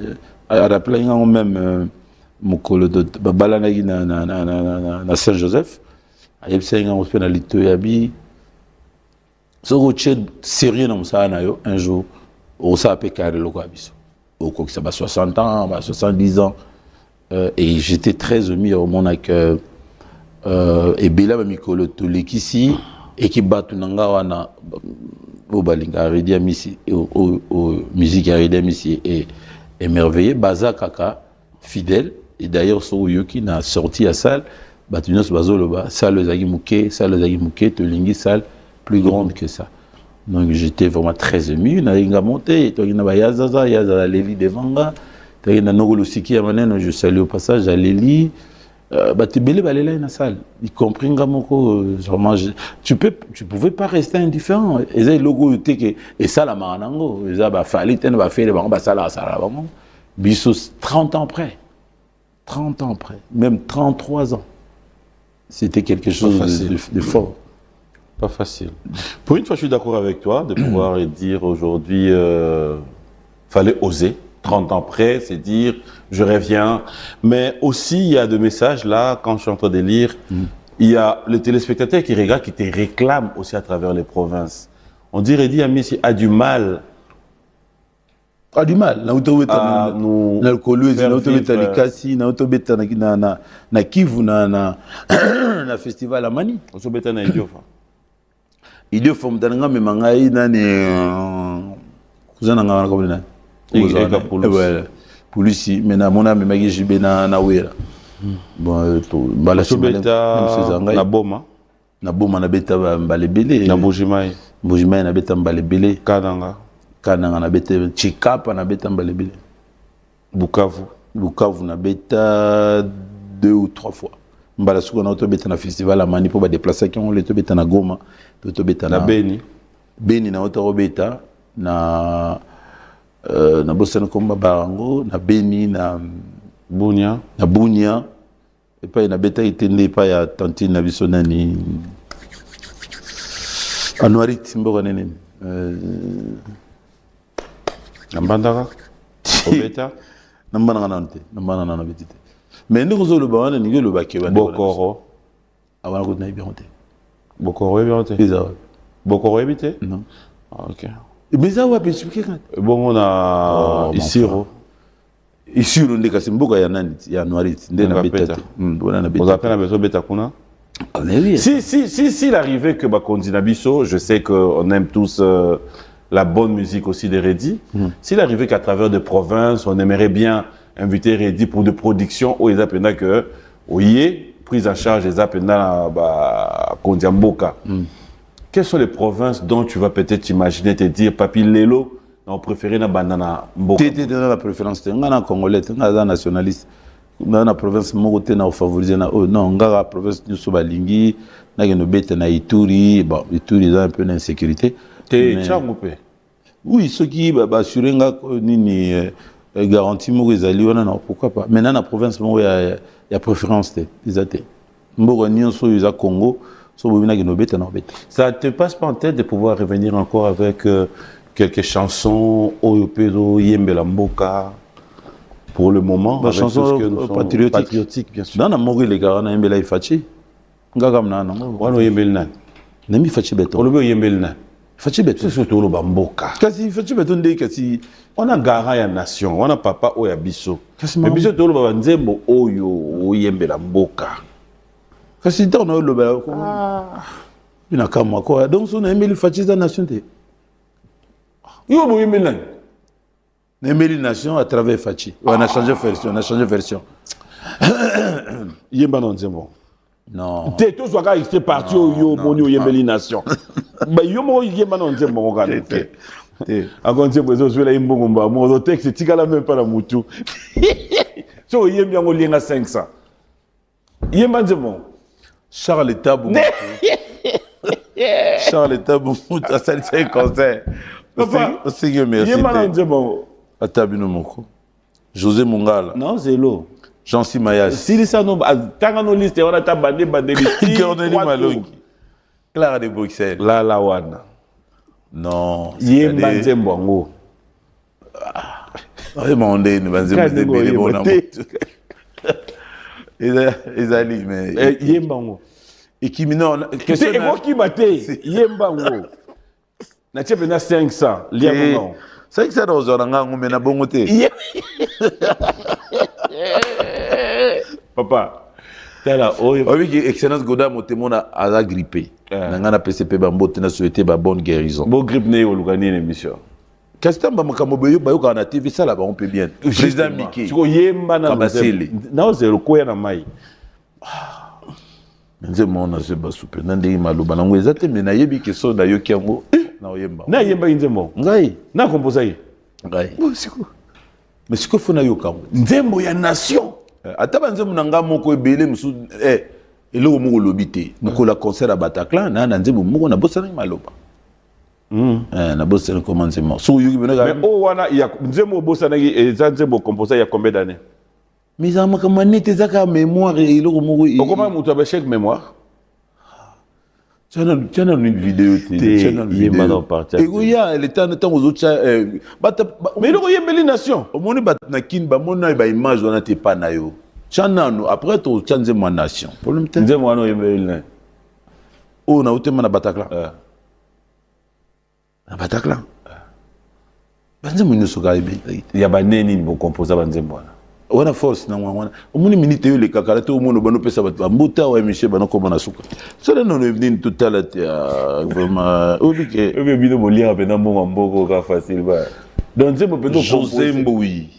À rappeler même mokolo de balana na Saint-Joseph ayebisa nga on na lito yabi so roche sérieux na musana yo un jour au sa pe carré loko abiso au ko ça 60 ans 70 ans et j'étais très ému au mon accueil et bela mikolo to lekisi et qui batu nanga wana au balinga aridi amisi au musique aridi amisi et émerveillé baza kaka fidèle. Et d'ailleurs, Souyuki n'a sorti à salle, Batunos Bazoloba, salle Zagi Mouké, Tolingi, salle plus grande que ça. Donc j'étais vraiment très ému. Naïga monté, Toginaba Yazaza, Yazaza Leli Devanga, Tagina Nogolosiki Amanen, je salue au passage à Leli. Batibele Balela dans la salle, y compris Ngamoko, vraiment, tu pouvais pas rester indifférent. Et ça, le logo, et ça, la maranango, et ça, fallait faire les bancs, ça, la bango. Bissos, 30 ans après. 30 ans après, même 33 ans. C'était quelque chose de fort. Pas facile. Pour une fois, je suis d'accord avec toi de pouvoir dire aujourd'hui, fallait oser. 30 ans après, c'est dire, je reviens. Mais aussi, il y a des messages là, quand je suis en train de lire, il y a le téléspectateur qui regarde, qui te réclame aussi à travers les provinces. On dirait, dit, Amissi a du mal. A du mal. Na utobeta na alcoolose, na utobeta likasi, na utobeta na Kivu na festival à Mani. Utobeta na Idiofa. Idiofa mtananga memangai nani kuzana ngana kabina. Ega polisi. Polisi mena mona memagi jibe na wera. Bon bala utobeta na boma. Na boma na beta mbalebele. Na Bujimai. Bujimai na beta mbalebele. Kananga. Kananga na beta Chikapa na beta mbalebele. Bukavu na beta 2 ou 3 fois. Mbala suko na auto beta na festival à Mani pour ba déplacer qui on le to beta na Goma, to beta na Beni. Beni na auto beta na Boston Komba Barango, na Beni na Bunia, et pas na beta itende pas ya tantine na bisonani. Anuarit mboka nene. Nambandaka Obeta Nambana na betite. Mais nous le bawana ni le baké Bokoro. Avant que na ibionte. Bokoro ibionte. Bokoro ibite? Non. Ah, OK. Mais ça va expliquer quand. Bon on a Isiro. Isiro ndeka simboka ya nani ya Noarit ndé na betite. Bona na betite. Vous appelez la maison beta kuna? Ah mais oui. Si l'arrivée que Bakondi Nabiso, je sais qu'on aime tous la bonne musique aussi des Reddy. S'il arrivait qu'à travers des provinces, on aimerait bien inviter Reddy pour des productions où ils appellent que, oui, prise en charge des appels à Kondiamboka. Quelles sont les provinces dont tu vas peut-être imaginer te dire, Papi Lelo, on préférait na banana Mboka? T'étais dans la préférence, on a congolais, on a nationaliste. Dans la province, on a favorisé, non, on a la province de Sobalingi, on a une bête na Ituri, bon, Ituri, ils ont un peu d'insécurité. Oui, ceux qui assurent une garantie, pourquoi pas. Maintenant, dans la province, il y a préférence. Congo, ça ne te passe pas en tête de pouvoir revenir encore avec quelques chansons Oyo Yembela Mboka pour le moment. Bah, chansons patriotiques, bien sûr. Dans la mort, les gars, on a Yembela Ifachi. Ngagam na nango. On a Yembela. Nemi Fachi Beton. On a Yembela. Fachi Beton. C'est surtout le Mboka. Kasi Fachi Beton de kasi. On a Gara ya Nation, on a Papa Oya Biso. Kasi mais Biso tolo ba nzembo Oyo Yembela Mboka. Kasi ta on a le ba. Ina kama quoi. Donc on a Yembela Fachi za Nation te. Yo bo Yembela. Yembela Nation à travers Fachi. On a changé version, Yemba non nzembo. Non. T'es tous waka extrait parti yo monio Yembela Nation. Ba yo mo Yemba non nzembo ngana. Encore une fois, je vais mon texte, c'est la même pas la moutou. So, il y a bien au 500. Il y a bien Charles Tabou. Charles Tabou, ça c'est un concert. C'est que merci. Il y a bien Atabino Moko. José Mongala. Non, c'est l'eau. Jean-Si Mayas. Si ça nous tant nos listes, on a tabandé bandeli. Corneli Malongi. Clara de Bruxelles. La wana. Non. Yemba Nzembwango. Demandez, nous allons ils allaient, mais. Yembango. Et qui maintenant. C'est moi qui battais. Yembango. Na tchèpe na 500. Liabango. 500 dans un mais na bon côté. Papa. T'as là, oui, excellence Goda, mon témoin a grippé. Nangana PCP Bambo, tena souhaité ba bonne guérison. Bon grippe né au Lugani l'émission. Qu'est-ce que Bamakamboyo, Bayo, quand on a TV, ça là-bas, on peut bien. Président Mickey. Tu vois, Yemba na Kabasele. Non, c'est le quoi na mai. Nzembo on a ce basoupe. Nandé Malouba, Nango, exactement, mais naïbi qui sont d'ailleurs qui ont. Na Yemba. Na Yemba Nzembo. Ngai. Na composé. Ngai. Mais ce qu'il faut na yoka. Nzembo ya nation. Ataba nzembo nanga moko ebele musu eloko moko lobi te mokola concert à Bataclan na nzembo moko na bosana maloba na bosana comment nzembo so yuki bena mais o wana ya nzembo bosana eza nzembo composé ya combien d'années mais ça maka manite zaka mémoire eloko moko comment mutu abechek mémoire tiens une vidéo et ya le temps aux autres mais le Yembeli Nation au monde bat na kin ba mona ba image wana te pa na yo chanano après to chanze ma nation problème te nzembo wana Yembeli o na utema na Bataclan na Bataclan banzembo nyoso ka ibe ya baneni bo composer banzembo wana wana force na wana omoni minute yo le kakala te omono bano pesa bato mbuta wa monsieur bano koma na suka cela non est venu tout à l'heure vraiment obike ebe bino bolia pena mbongo mboko ka facile ba donc nzembo pendo José Mboui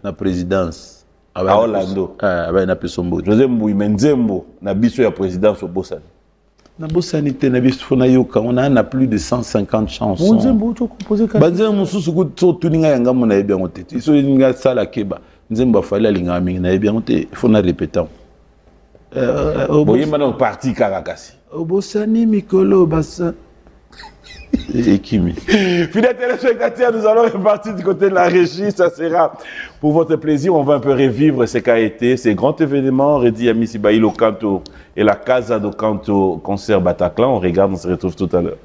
na présidence à Orlando aba na peso Mboui José Mboui menzembo na biso ya présidence obosani na bosani te na biso na yoka on a plus de 150 chansons nzembo to composer ka banzembo mususu ko to tuninga yanga mona yebi yango te so ninga sala keba nzembo fallait alinga mingi na yebi yango te il faut na répéter boyemba na parti karakasi obosani mikolo basa Ekimi. Fidèles téléspectateurs, nous allons repartir du côté de la régie. Ça sera pour votre plaisir. On va un peu revivre ce qu'a été ces grands événements. Redi à Misibaï, le Canto et la Casa do Canto concert Bataclan. On regarde, on se retrouve tout à l'heure.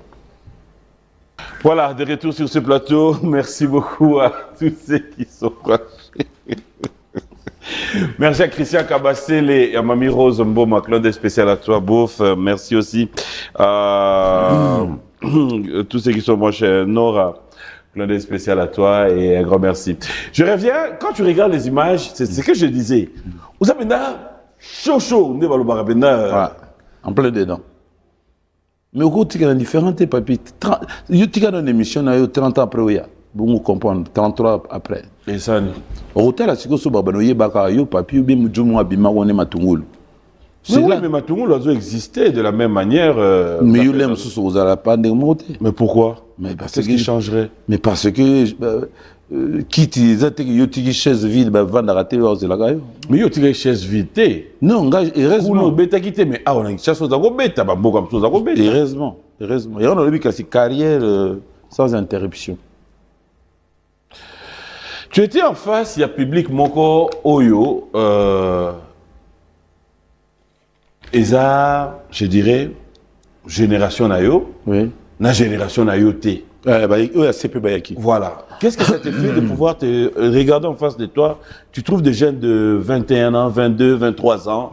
Voilà, de retour sur ce plateau. Merci beaucoup à tous ceux qui sont branchés. Merci à Christian Kabasele et à Mamie Rose Mboma, clin d'œil spécial à toi, Bouf. Merci aussi à tous ceux qui sont branchés. Nora, clin d'œil spécial à toi et un grand merci. Je reviens, quand tu regardes les images, c'est ce que je disais. Vous avez chaud, en plein dedans. Mais au côté, il y a différentes papiers. Il y a une émission 30 ans après, vous comprendre, 33 après. Et ça, au hôtel, c'est que ce babanoye baka yo papier bien mujumu abima wone matungulu. C'est là, mais matungulu a existé de la même manière. Mais yo l'aime sous aux alapans de monter. Mais pourquoi? Mais parce qu'est-ce qui changerait? Mais parce que quitte yo tigi chaise vide ba vendre rater aux elagayo. Mais yo tigi chaise vide. Non, gars, heureusement. Beta quitté mais ah on a chasse aux ago beta ba mboka mso ago beta. Heureusement. Et on a vu que c'est carrière sans interruption. Tu étais en face, il y a public Moko Oyo. Et ça, je dirais, génération Nayo. Oui. Na génération Nayo T. Voilà. Qu'est-ce que ça te fait de pouvoir te regarder en face de toi? Tu trouves des jeunes de 21 ans, 22, 23 ans,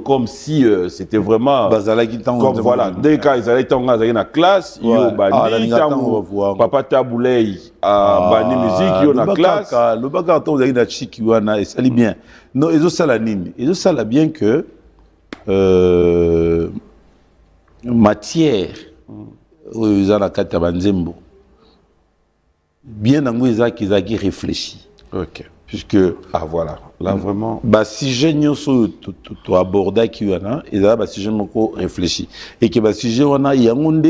comme si c'était vraiment. Comme voilà, dès qu'ils allaient dans la classe, ils ont banni, papa Taboulay a banni musique, ils ont la classe. Le bagarre, vous avez une chic, et ça allait bien. Non, ils ont ça la nime. Ils ont ça la bien que matière. Ils ont la carte à Banzembo. Bien dans les actes, ils ont réfléchi. Ok. Puisque. Ah voilà. Là vraiment. Si j'ai tu aborder qui y en a, ils ont si j'ai réfléchi. Et que si j'ai on a y a un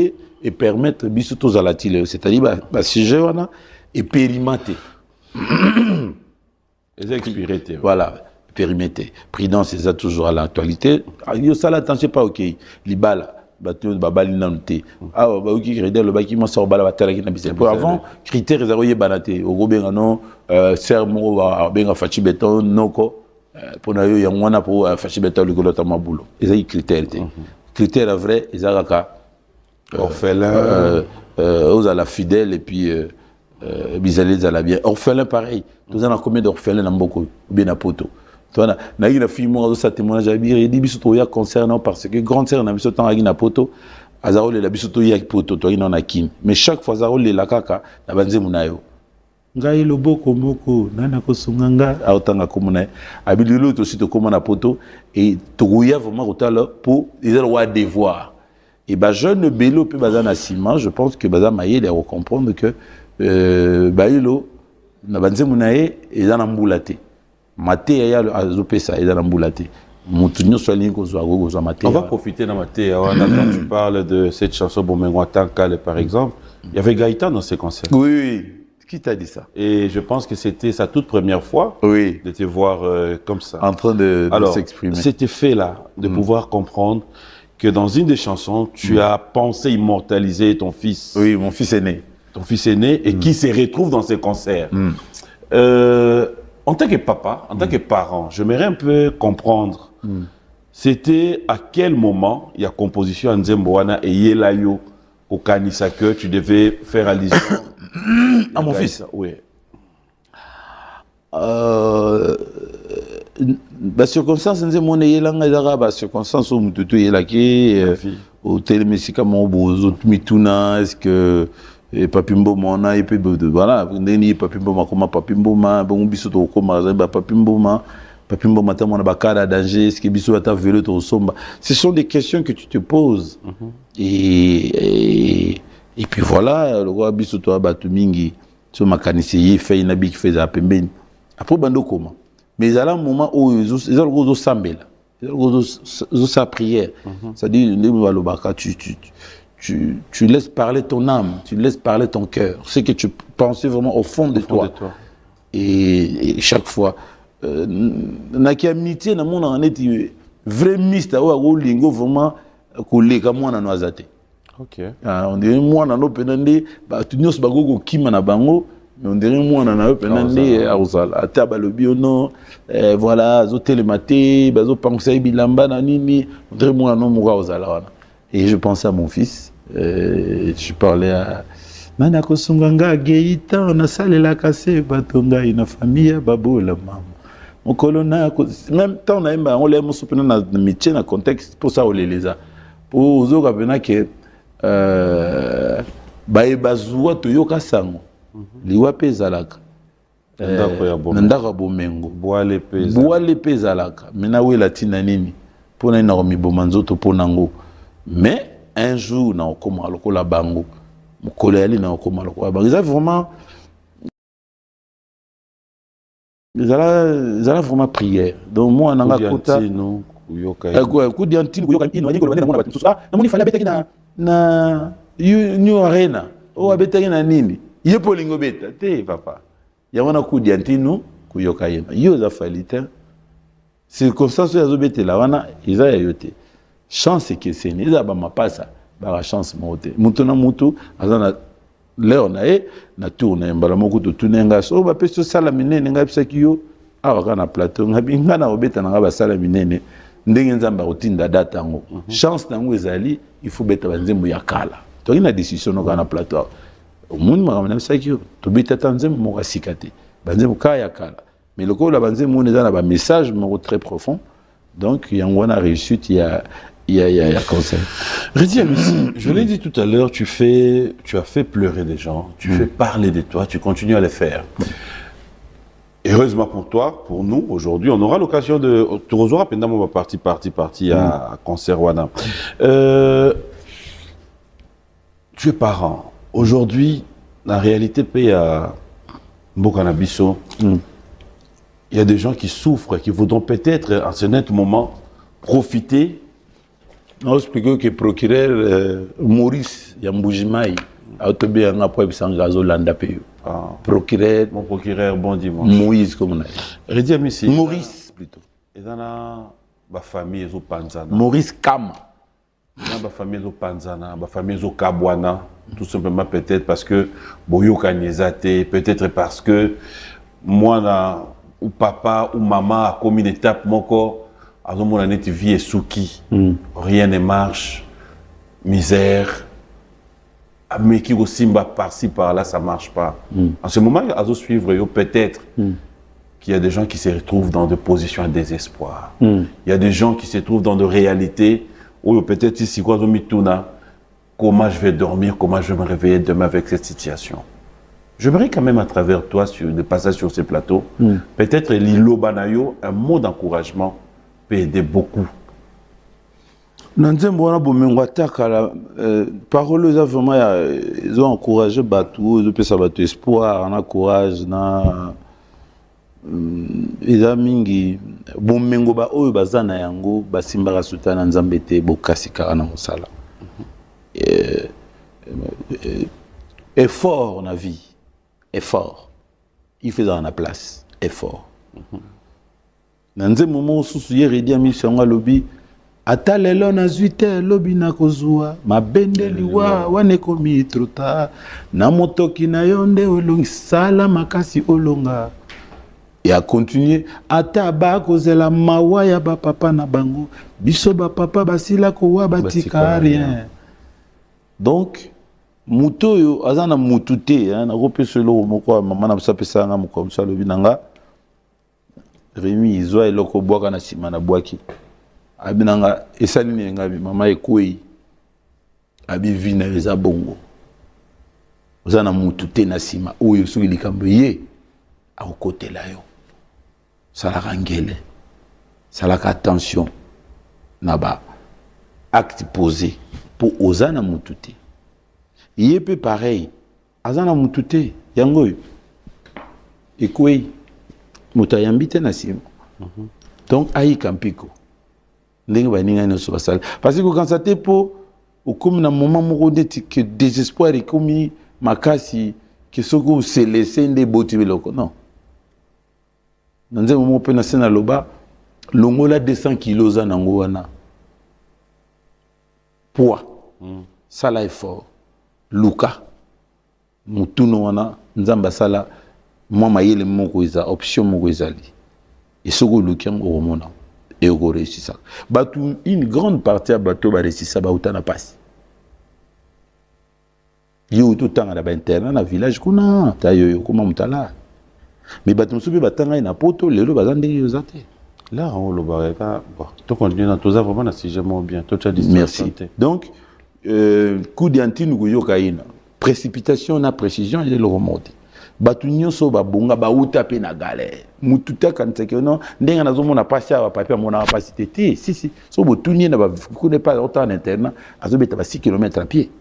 et permettre biso tous à la télé. C'est-à-dire si j'ai on a et périmenter. Ils ont expiré. Voilà. Périmenter. Prudence, c'est ça toujours à l'actualité. Yo ça l'attention pas ok. Libala. Babali nanté ah ba oki crédit le baki mo sort bala batala ki na bise pour avant critères ezaroye banate o gobenga no sermo ba benga fachi beton noko pour na yo ya mwana pour fachi beton le golota mabulo ezai critères te critères vrai ezaka orphelin aux à la fidèle et puis bizali à la bien orphelin pareil tous en combien d'orphelins na mboko bien na poto. Toi, na eu la fille moi ça témoignage à dire et dit biso ya concernant parce que grande sœur na biso temps agi na poto azarole la biso ya poto to ina na kin mais chaque fois azarole la kaka na banze munayo ngai loboko moko nana ko sunganga autanga komuna abililo to sito komana poto et toya vraiment otala pour ils ont le devoir et jeune bello pe bazana ciment je pense que bazama yé les comprendre que bailo na banze munaye et dans mbulate. Maté ya azopesa et dans l'ambulate. On va profiter de Maté. Quand tu parles de cette chanson Bomengo Tankale par exemple, il y avait Gaïtan dans ces concerts. Oui. Qui t'a dit ça? Et je pense que c'était sa toute première fois de te voir comme ça. En train de s'exprimer. Cet effet-là, de pouvoir comprendre que dans une des chansons, tu as pensé immortaliser ton fils. Oui, mon fils aîné. Ton fils aîné et qui se retrouve dans ces concerts. En tant que papa, en tant que parent, j'aimerais un peu comprendre, c'était à quel moment il y a composition à Nzemboana et Yelayo au Kanisa que tu devais faire allusion à mon fils? Oui. Circonstance Nzemboana Yelanga Zara, circonstance où Mututu Yelaki, au télémessika Mobo, Mituna, est-ce que. Et papimbo mona et puis voilà ndeni papimbo makoma papimbo ma bon biso to koma ba papimbo mata mona bakara danger est-ce que biso ata vélo to somba ce sont des questions que tu te poses et puis voilà le roi biso to abatu mingi so makanisi yi fait na big fait za pembeni après bando koma mais à un moment où ils ont sambela ils ont sa prière ça dit ndemo balobaka tu laisses parler ton âme, tu laisses parler ton cœur, ce que tu pensais vraiment au fond de toi. Et chaque fois, naki amitié na mona en est vrai mystère ou lingo vraiment collé comme moi na noisate. OK. On dirait moi na no penande ba tunyos bagogo kima na bango, mais on dirait moi na no penande auzala ata balobi ono voilà zo télématé bazo penser bilamba na nini, on dirait moi no muga auzala wana. Et je pensais à mon fils. Je parlais à Manako Sunganga Geita, on a salé la cassée, Batonga, une famille, Babo, la maman. Mon colonna, même temps, on l'a mis dans le métier, dans le contexte, pour ça, on les a. Pour vous dire que Baebazoua, Toyoka Sango, Liwa Pezalaka, Nandaka Bomengo, Boale Pezalaka, Menawe Latina Nini, pour na Naomi Bomanzoto, pour Nango. Mais un jour, na okoma lokola bango, mokoléali na okoma lokola bango. Ils ont vraiment, ils ont vraiment prié. Donc moi, nanga kota, kudiantino kuyoka ino, niko lwana mona batusa. Na moni fala betaki na New Arena. O abetaki na nini? Yepo lingo beta te papa. Ya wana kudiantino kuyoka ino. Yo za falita. Circonstance ya zobete la wana iza ya yote. Chance que c'est né ça ba mapasa ba chance moté mutu na mutu azana leo na na tourne mbala moko to tunenga so ba peso sala minene nga bisaki yo awaka na plateau ngabinga na obeta na ba sala minene ndenge nzamba rotinda data ngo chance nango ezali il faut beta banzembo ya kala tu as une décision dans le plateau. Au monde, je sais que tu as besoin de me rassicate. Banzem kaya kala. Mais le coup, la banzem, on est dans un message très profond. Donc, il y a une réussite, il y a conseil. Redi, je l'ai dit tout à l'heure, tu as fait pleurer des gens, tu fais parler de toi, tu continues à les faire. Heureusement pour toi, pour nous, aujourd'hui, on aura l'occasion de... Tu rejoindras pendant mon parti à Concert Wana. Tu es parent. Aujourd'hui, la réalité paye à Mbokanabiso. Il y a des gens qui souffrent, qui voudront peut-être, en ce net moment, profiter. Non, je explique que le procureur Maurice Yamboujimaï a été un appui pour s'engager landa pays. Procureur. Mon procureur, bon dimanche. Moïse, comme on a dit. Redi Amissi. Maurice, plutôt. Et dans la famille, ils ont Panzana. Maurice Kama. Dans la famille, ils ont Panzana. La famille, ils ont Kabwana. Tout simplement, peut-être parce que Boyo Kanyezate, peut-être parce que moi, ou papa ou maman a commis une étape, mon corps, à mon année, tu vis et souki. Rien ne marche. Misère. Mais qui aussi par-ci, par-là, ça ne marche pas. En ce moment, à suivre, peut-être qu'il y a des gens qui se retrouvent dans des positions de désespoir. Il y a des gens qui se trouvent dans des réalités où peut-être ici, quoi, comment je vais dormir, comment je vais me réveiller demain avec cette situation. J'aimerais quand même, à travers toi, de passer sur ces plateaux, peut-être Lilo Banayo, un mot d'encouragement peut aider beaucoup. Parole, vraiment, ils ont encouragé Batou, ils ont fait espoir, on encourage, ils ont mingi, bon mengo ba oyo bazana yango, basimbara sutana nzambete, bokasi karana mosala. Effort na vie, effort. Il fait dans la place, effort. Nanze moment susu yeri Amissi nga lobi. Ata lelo na zuite lobi na kozua mabende liwa wane komi trota na motoki na yonde olongi sala makasi olonga et a continuer ata ba kozela mawa ya ba papa na bango biso ba papa basila ko wa batika rien. Donc muto yo azana mutute na kopeselo moko mama na sapesa nga moko msa lobi nanga Rémi izwa eloko bwaka na sima na bwaki abinanga esalini ngabi mama ekoi abi vina eza bongo ozana mutu te na sima oyo soki likambo ye akokotela yo salaka ngele salaka attention na ba acte posé pour ozana mutu te ye pe pareil azana mutu te yango ekoi mutu ayambi te na sima donc ayi kampiko parce que quand ça t'est pour au comme un moment où que désespoir est comme makasi que ce que se laisser des bottes non dans un moment où on a loba longola 200 kilos à nangoana poids ça là est fort luka mutuno wana nzamba sala mama yele moko iza option moko izali et ce que lukiam au moment et au réussi ça. Une grande partie à bateau va réussir ça, va autant à passer. Il y a tout le temps à la interne, dans le village, comment mutala. Mais bateau soubi batanga ina poto, les lots bazande yozate. Là, on le barrera. Bon, tu continues dans tous vraiment si j'aime bien. Toi, tu as dit merci. Donc, coup d'antine ou yokaina, précipitation na précision, il est le remonté. Batu nyonso babonga bauta pe na galère mututa kantseke non ndenga nazomona pasi ya papier mona pasi tete si so botuni na ba connaît pas autant en interne azobeta ba 6 km à pied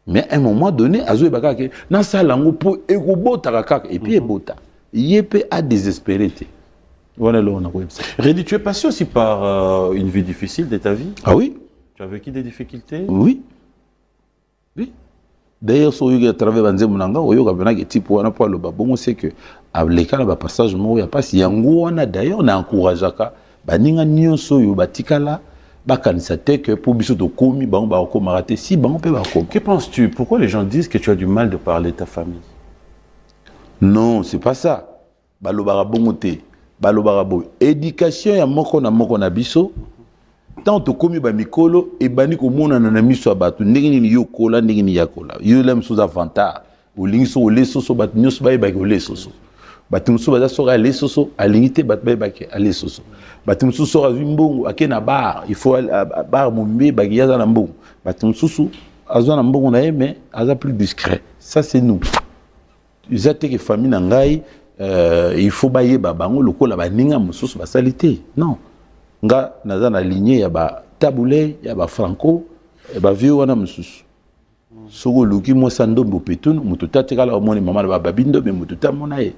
mais à un moment donné azobaka ke na salango po ekobota kaka et puis ebota yepe a désespéré. Voilà là on a quoi. Redi, tu es passé aussi par une vie difficile de ta vie? Ah oui. Tu as vécu des difficultés? Oui. D'ailleurs, si vous avez travaillé dans le monde, c'est que à l'école, le passage, il n'y a pas si d'ailleurs, on a encouragé que pour que penses-tu? Pourquoi les gens disent que tu as du mal de parler de ta famille? Non, c'est pas ça. Éducation, il y a moko na biso. tant tokomi ba mikolo ebani komona na miso ya bato ndenge nini yo kola ndenge nini ya kola yo lem sous avantage olingi so ole soso bato nyonso bayebaki ole soso bato mosusu baza soki ale soso alingi te bato bayebaki ale soso bato mosusu soki azwi mbongo ake na bar il faut bar mombe baki aza na mbongo bato mosusu azwa na mbongo na ye mais aza plus discret ça c'est nous eza te ke famille na ngai il faut bayeba bango lokola baninga mosusu basali te non nga naza na lignée ya ba tabule ya ba franco ba vieux wana mosusu soko luki mo sandombo petun mutu tatikala omoni mama na babindo me mutu tamona ye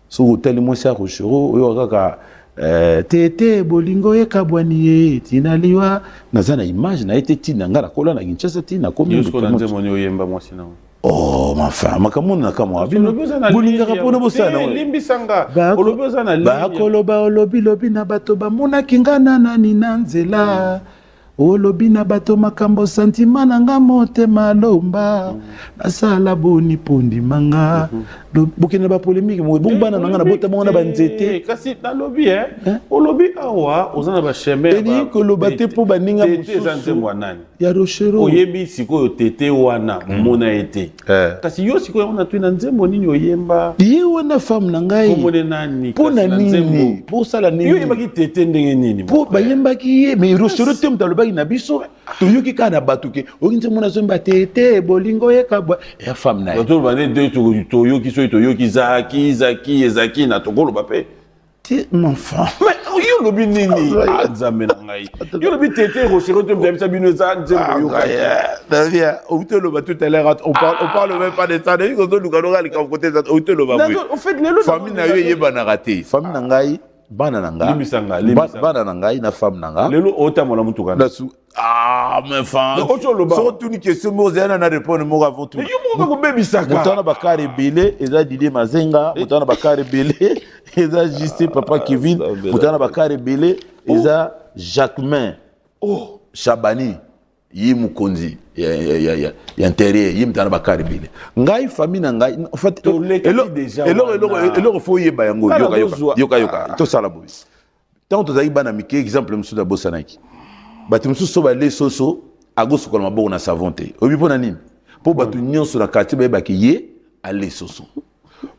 soko tali mo sa rochero oyo kaka tete bolingo ekabwani ye tinaliwa naza na image na ete tina nga na kola na Kinshasa tina komi yosko na nzemo ni oyemba mwasi na oh ma femme makamona na kamwa bino bolinga kapona bosana limbisanga olobi oza na ba koloba olobi lobi na bato bamona kingana nani na nzela olobi na bato makambo sentiment na nga motema lomba nasala boni pondi manga bokene ba polémique mo bombana na nga na bota mona ba nzete kasi na lobi olobi awa ozana ba chemin eni koloba te po baninga mususu nani ya rochero oyebi sikoyo tete wana mona ete kasi yo sikoyo wana tu na nzembo nini oyemba ye wana femme na ngai komone nani po na nini po sala nini yo yebaki tete ndenge nini po bayembaki ye mais rochero te mtalobaki na biso toyoki kaka na bato ke okinze mona zomba tete bolingo yekabwa ya femme na ye to bane de toyoki so toyoki zaki ezaki na tokoloba pe ti mon enfant mais yo lobi nini nzambe na ngai yo lobi tete rochero te mdamisa bino za nzembo yo Davia au te loba tout à l'heure on parle même pas de ça de ko to luka loka lika côté ça au te loba en fait lelo famille na yo yeba na raté famille na ngai bana na nga bana na ngai na femme na nga lelo otamola mutuka ah mais fan so tu ni question mo zana na répondre mo avant tout yo mo ko bebisaka mutana bakare belé eza Didier Mazenga mutana bakare belé eza Justin Papa Kevin mutana bakare belé eza Jacquemain Chabani yi mukonzi ya intérieur yi mutana bakare belé ngai famille na ngai en fait elo faut yeba yango yoka to sala boy tant to zayi bana mike exemple musuda bosanaki batu mususu so bale soso agoso kola maboko na savon te obi pona nini po batu nyonso na quartier bayeba ki ye ale soso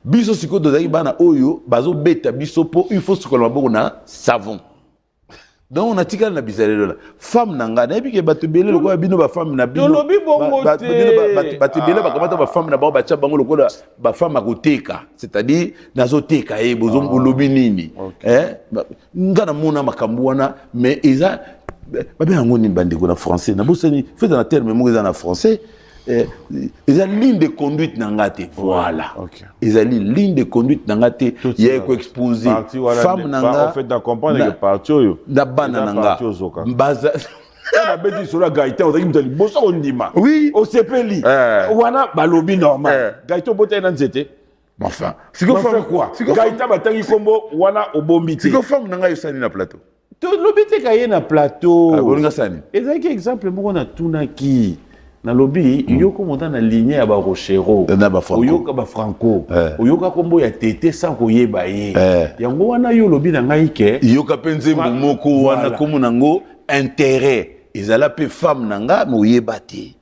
biso siko to zayi bana oyo bazo beta biso po il faut sokola maboko na savon donc on a tika na bizarre là femme nanga na ebi ke batu belé lokwa bino ba femme na bino lobi bongo te batu belé ba kamata ba femme na ba ba tcha bango lokwa ba femme akoteka c'est-à-dire nazo teka e bozo lobi nini ngana mona makambu wana mais eza babe yango ni bandeko na français na bosani fait dans terme mo eza na français eza ligne de conduite nangate voilà eza ligne de conduite nangate ya ko exposer femme nanga en fait da comprendre que parti oyo da bana nanga mbaza na beti sur la gaita on dit boso ondima oui au sepeli wana balobi normal gaita bote na nzete enfin siko faire quoi gaita batangi kombo wana obombi ti siko femme nanga yosani na plateau to lobi te kaye na plateau bolinga sani ezaki exemple moko na tunaki na lobi yoko monta na ligne ya ba rochero oyoka ba franco oyoka kombo ya tete sans koyeba ye yango wana yo lobi na ngai ke yoka penze moko wana komo nango intérêt ezala pe femme nanga mo yeba te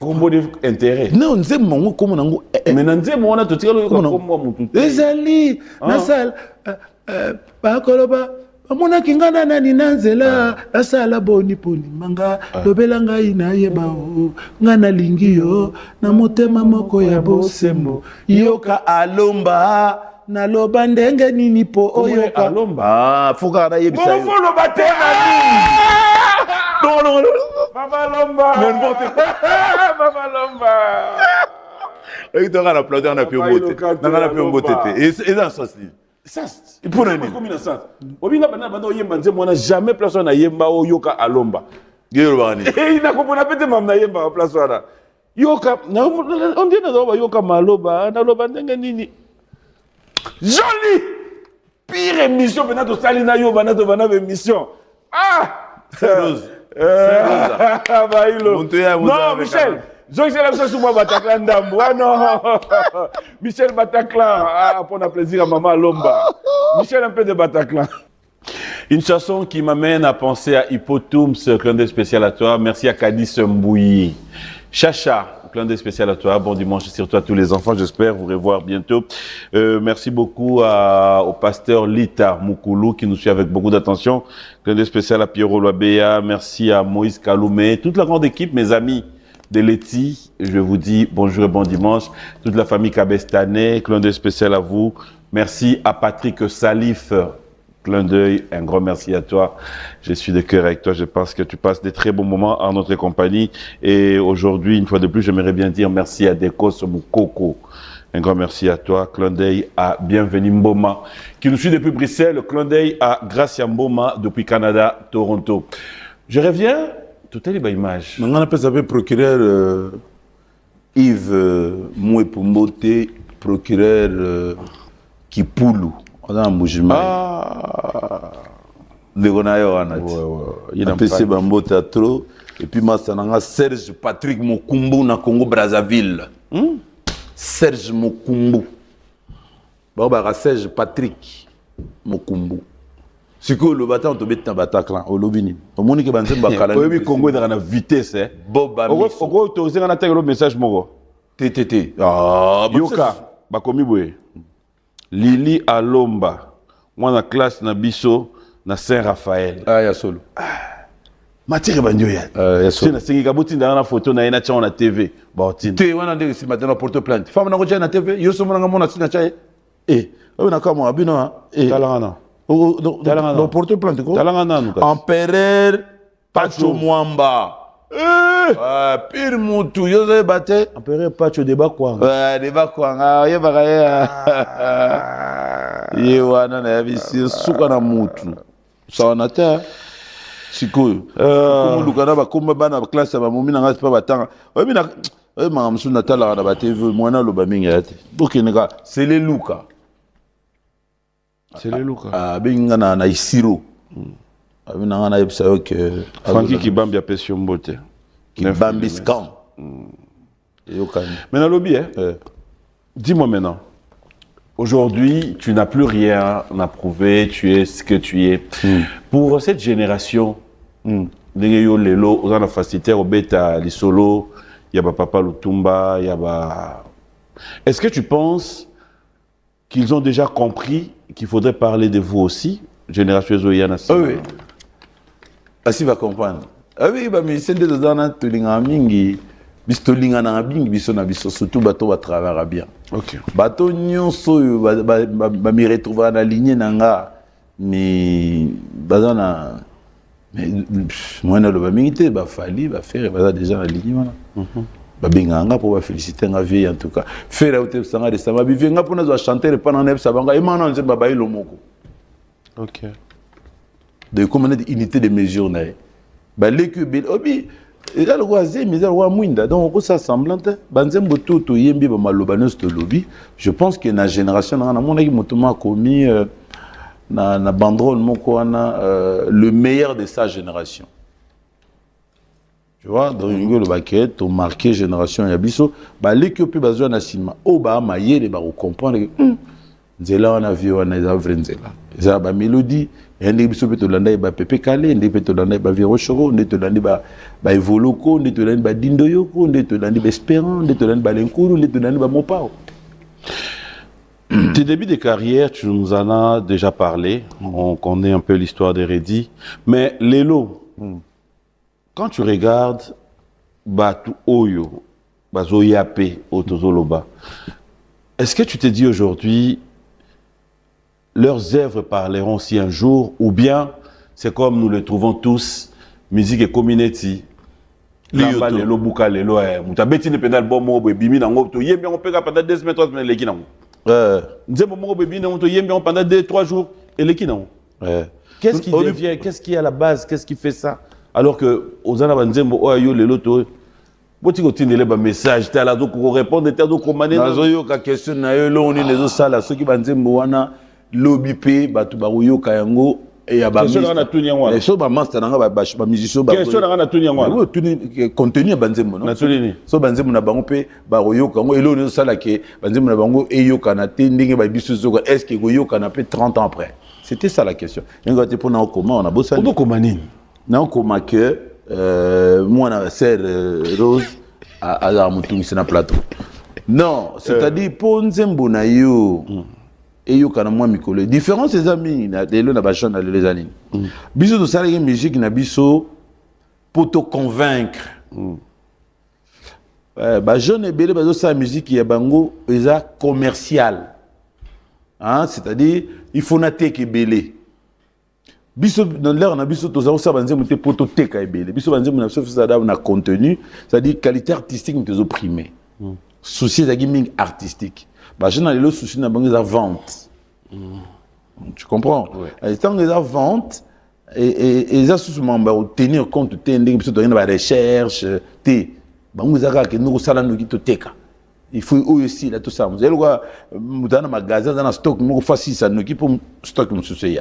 kombo de intérêt non nzembo mongo komo nango mais na nzembo wana to tikalo yoka kombo mutu ezali na sala ba koloba amona kingana nani na nzela asala boni poni manga lobela ngai na yeba o ngana lingi yo na motema moko ya bosembo yoka alomba na loba ndenge nini po oyo alomba fuka na yebisa yo bongo loba te na nini non baba lomba baba lomba et tu na plateau na piombote na piombote et dans ça ça pour nani comme na ça obinga bana bana oyemba nzembo na jamais place na yemba oyoka alomba ngelo bani na kopona pete mam na yemba place wana yoka na on dit na doba yoka maloba na loba ndenge nini joli pire émission bena to sali na yo bana to bana émission Rose ba ilo non Michel Joël c'est la chose sur moi Bataclan Ndambo non Michel Bataclan pour un plaisir à maman Lomba Michel un peu de Bataclan Une chanson qui m'amène à penser à Hippotums, clin d'œil spécial à toi. Merci à Kadis Mbouyi. Chacha, clin d'œil spécial à toi. Bon dimanche sur toi tous les enfants. J'espère vous revoir bientôt. Merci beaucoup au pasteur Lita Moukoulou qui nous suit avec beaucoup d'attention. Clin d'œil spécial à Pierrot Loabea. Merci à Moïse Kaloumé. Toute la grande équipe, mes amis de Leti. Je vous dis bonjour et bon dimanche. Toute la famille Kabestané. Clin d'œil spécial à vous. Merci à Patrick Salif. Clin d'œil, un grand merci à toi. Je suis de cœur avec toi. Je pense que tu passes des très bons moments en notre compagnie. Et aujourd'hui, une fois de plus, j'aimerais bien dire merci à Dekos Moukoko. Un grand merci à toi. Clin d'œil à Bienvenue Mboma, qui nous suit depuis Bruxelles. Clin d'œil à Gracia Mboma depuis Canada, Toronto. Je reviens. Tout est les images. On appelle ça procureur Yves Mouepumbote, procureur Kipoulou. On a un mouvement. Ah. Il a PC Bambota trop. Et puis, Massananga Serge Patrick Mokumbu na Congo Brazzaville. Serge Mokumbu. Baba Serge Patrick Mokumbu. Si le bâtard on te met dans Bataclan au Lobini. Au monde qui banze bakala. Oui, Congo dans la vitesse. Bob Ogo autorisé on attaque le message moko. TTT. Ah, Yoka bakomi boye. Lili Alomba, moi na classe na biso na Saint-Raphaël. Ah ya solo. Matire bandoya. Ya solo. Na singi kaboti na photo na ina tchana na TV. Ba tin. Te wana ndenge si matin na porte plainte. Femme na ko na TV, yo so mona ngamo na sina chae. O na kama abino ha. Talangana. Do porte plainte ko. Talangana nuka. Empereur Pacho Mwamba. Pire mutu yo ze bate. Empereur Pacho débat quoi. Débat quoi. Ye bagaye. Ye wana na yabisi suka na mutu. Sawana ta. Sikoyo. Comme lukana ba comme bana classe ba momi na ngasi pa batanga. Obi na mangamsu na tala na ba TV mwana lo ba mingi ate. Bokeneka c'est les luka. C'est les luka. Ah benga na isiro. Abi na na yebisa que Francky Kibambi a pêché mbote. Kibambi scam. Mais dans lobby dis-moi maintenant. Aujourd'hui, tu n'as plus rien à prouver, tu es ce que tu es. Pour cette génération, lelo, on a la facilité au bêta, les solos, il y a Papa Lutumba, il y a Est-ce que tu penses qu'ils ont déjà compris qu'il faudrait parler de vous aussi, génération Zoyana? Oui. Asi va comprendre. Ah oui, bah mais c'est des dona tulinga mingi. Bistolinga na bingi biso na biso surtout bato ba travailler bien. OK. Bato nyonso ba mi retrouver na ligne nanga mais bazana mais moi na lo ba mingi te ba fali ba faire ba déjà na ligne wana. Ba binganga pour ba féliciter nga vie en tout cas. Faire autre sanga de sama bivenga pour na chanter pendant neb sabanga et maintenant nze ba ba ilo moko. OK. De comment unité de mesure na. Ba l'équipe obi et là, le roi Zé, mais le roi Mouinda, donc on s'assemble. Banzem Boto, Yembi, Malobanos, de lobby. Je pense que la génération, on a mon avis, a commis na banderole, le meilleur de sa génération. Tu vois, dans une baquette, on marqué génération Yabiso, l'équipe a besoin d'un cinéma. Oh, bah, maillé, les barreaux comprendre que Nzela, on a vu, on a vrai Nzela. Ça, bah, mélodie. Et on peut te donner ba Pepe Kale, on peut te donner ba Virochoro, on peut te donner ba Evoloko, on peut te donner ba Dindoyoko, on peut te donner ba Espérant, on peut te donner ba Lenkuru, on peut te donner ba Mopao. Tes débuts de carrière, tu nous en as déjà parlé. On connaît un peu l'histoire des Reddy. Mais Lelo, quand tu regardes Batu Oyo, Bazoyape, Otozoloba, est-ce que tu te dis aujourd'hui, leurs œuvres parleront aussi un jour, ou bien c'est comme nous le trouvons tous, musique et community. Lamba lelo buka lelo mutabeti ne pendal bon mo bimi na ngoto yembi on pega pendant 2 semaines 3 semaines leki na nzembo mo bimi na ngoto yembi on pendant 2-3 jours et leki na qu'est-ce qui devient, qu'est-ce qui est à la base, qu'est-ce qui fait ça alors que ozana banzembo oyo lelo to boti ko tindele ba message ta la zo ko répondre ta zo ko mané nazo yo ka question na yo lo oni lezo sala soki banzembo wana lobby pe batu ba yo ka yango et ya ba question na tunya wana et so ba master na ba musicien ba question na tunya wana oui tuni contenu banzembo non na tulini so banzembo na bango pe ba yo ka ngo elo lezo sala ke banzembo na bango e yo ka na te ndenge ba biso zo est-ce que go yo ka na pe 30 ans après C'était ça la question. On a bossé. Non, comment que moi, on a sœur Rose à la mouton, c'est un plateau. Non, c'est-à-dire pour Nzembo na yo et yo kana moi mikolo. Différence des amis na de na bachon na les années. Biso de ça la musique na biso pour te convaincre. Bah jeune et belé bazo sa musique ya bango eza commercial. Hein, c'est-à-dire il faut nater que belé. Biso dans l'air na biso to za banze muté pour te teka belé. Biso banze na so ça na contenu, c'est-à-dire qualité artistique nous te opprimé. Souci de gaming artistique. Bah jeune le souci na bango za vente. Tu comprends? Ouais. Tant que la vente et ça souvent tenir compte de biso de la recherche, té bango za ka que nous sala no to teka. Il faut aussi là tout ça. Vous allez voir dans un magasin dans un stock nous facile ça nous qui pour stock nous soucier.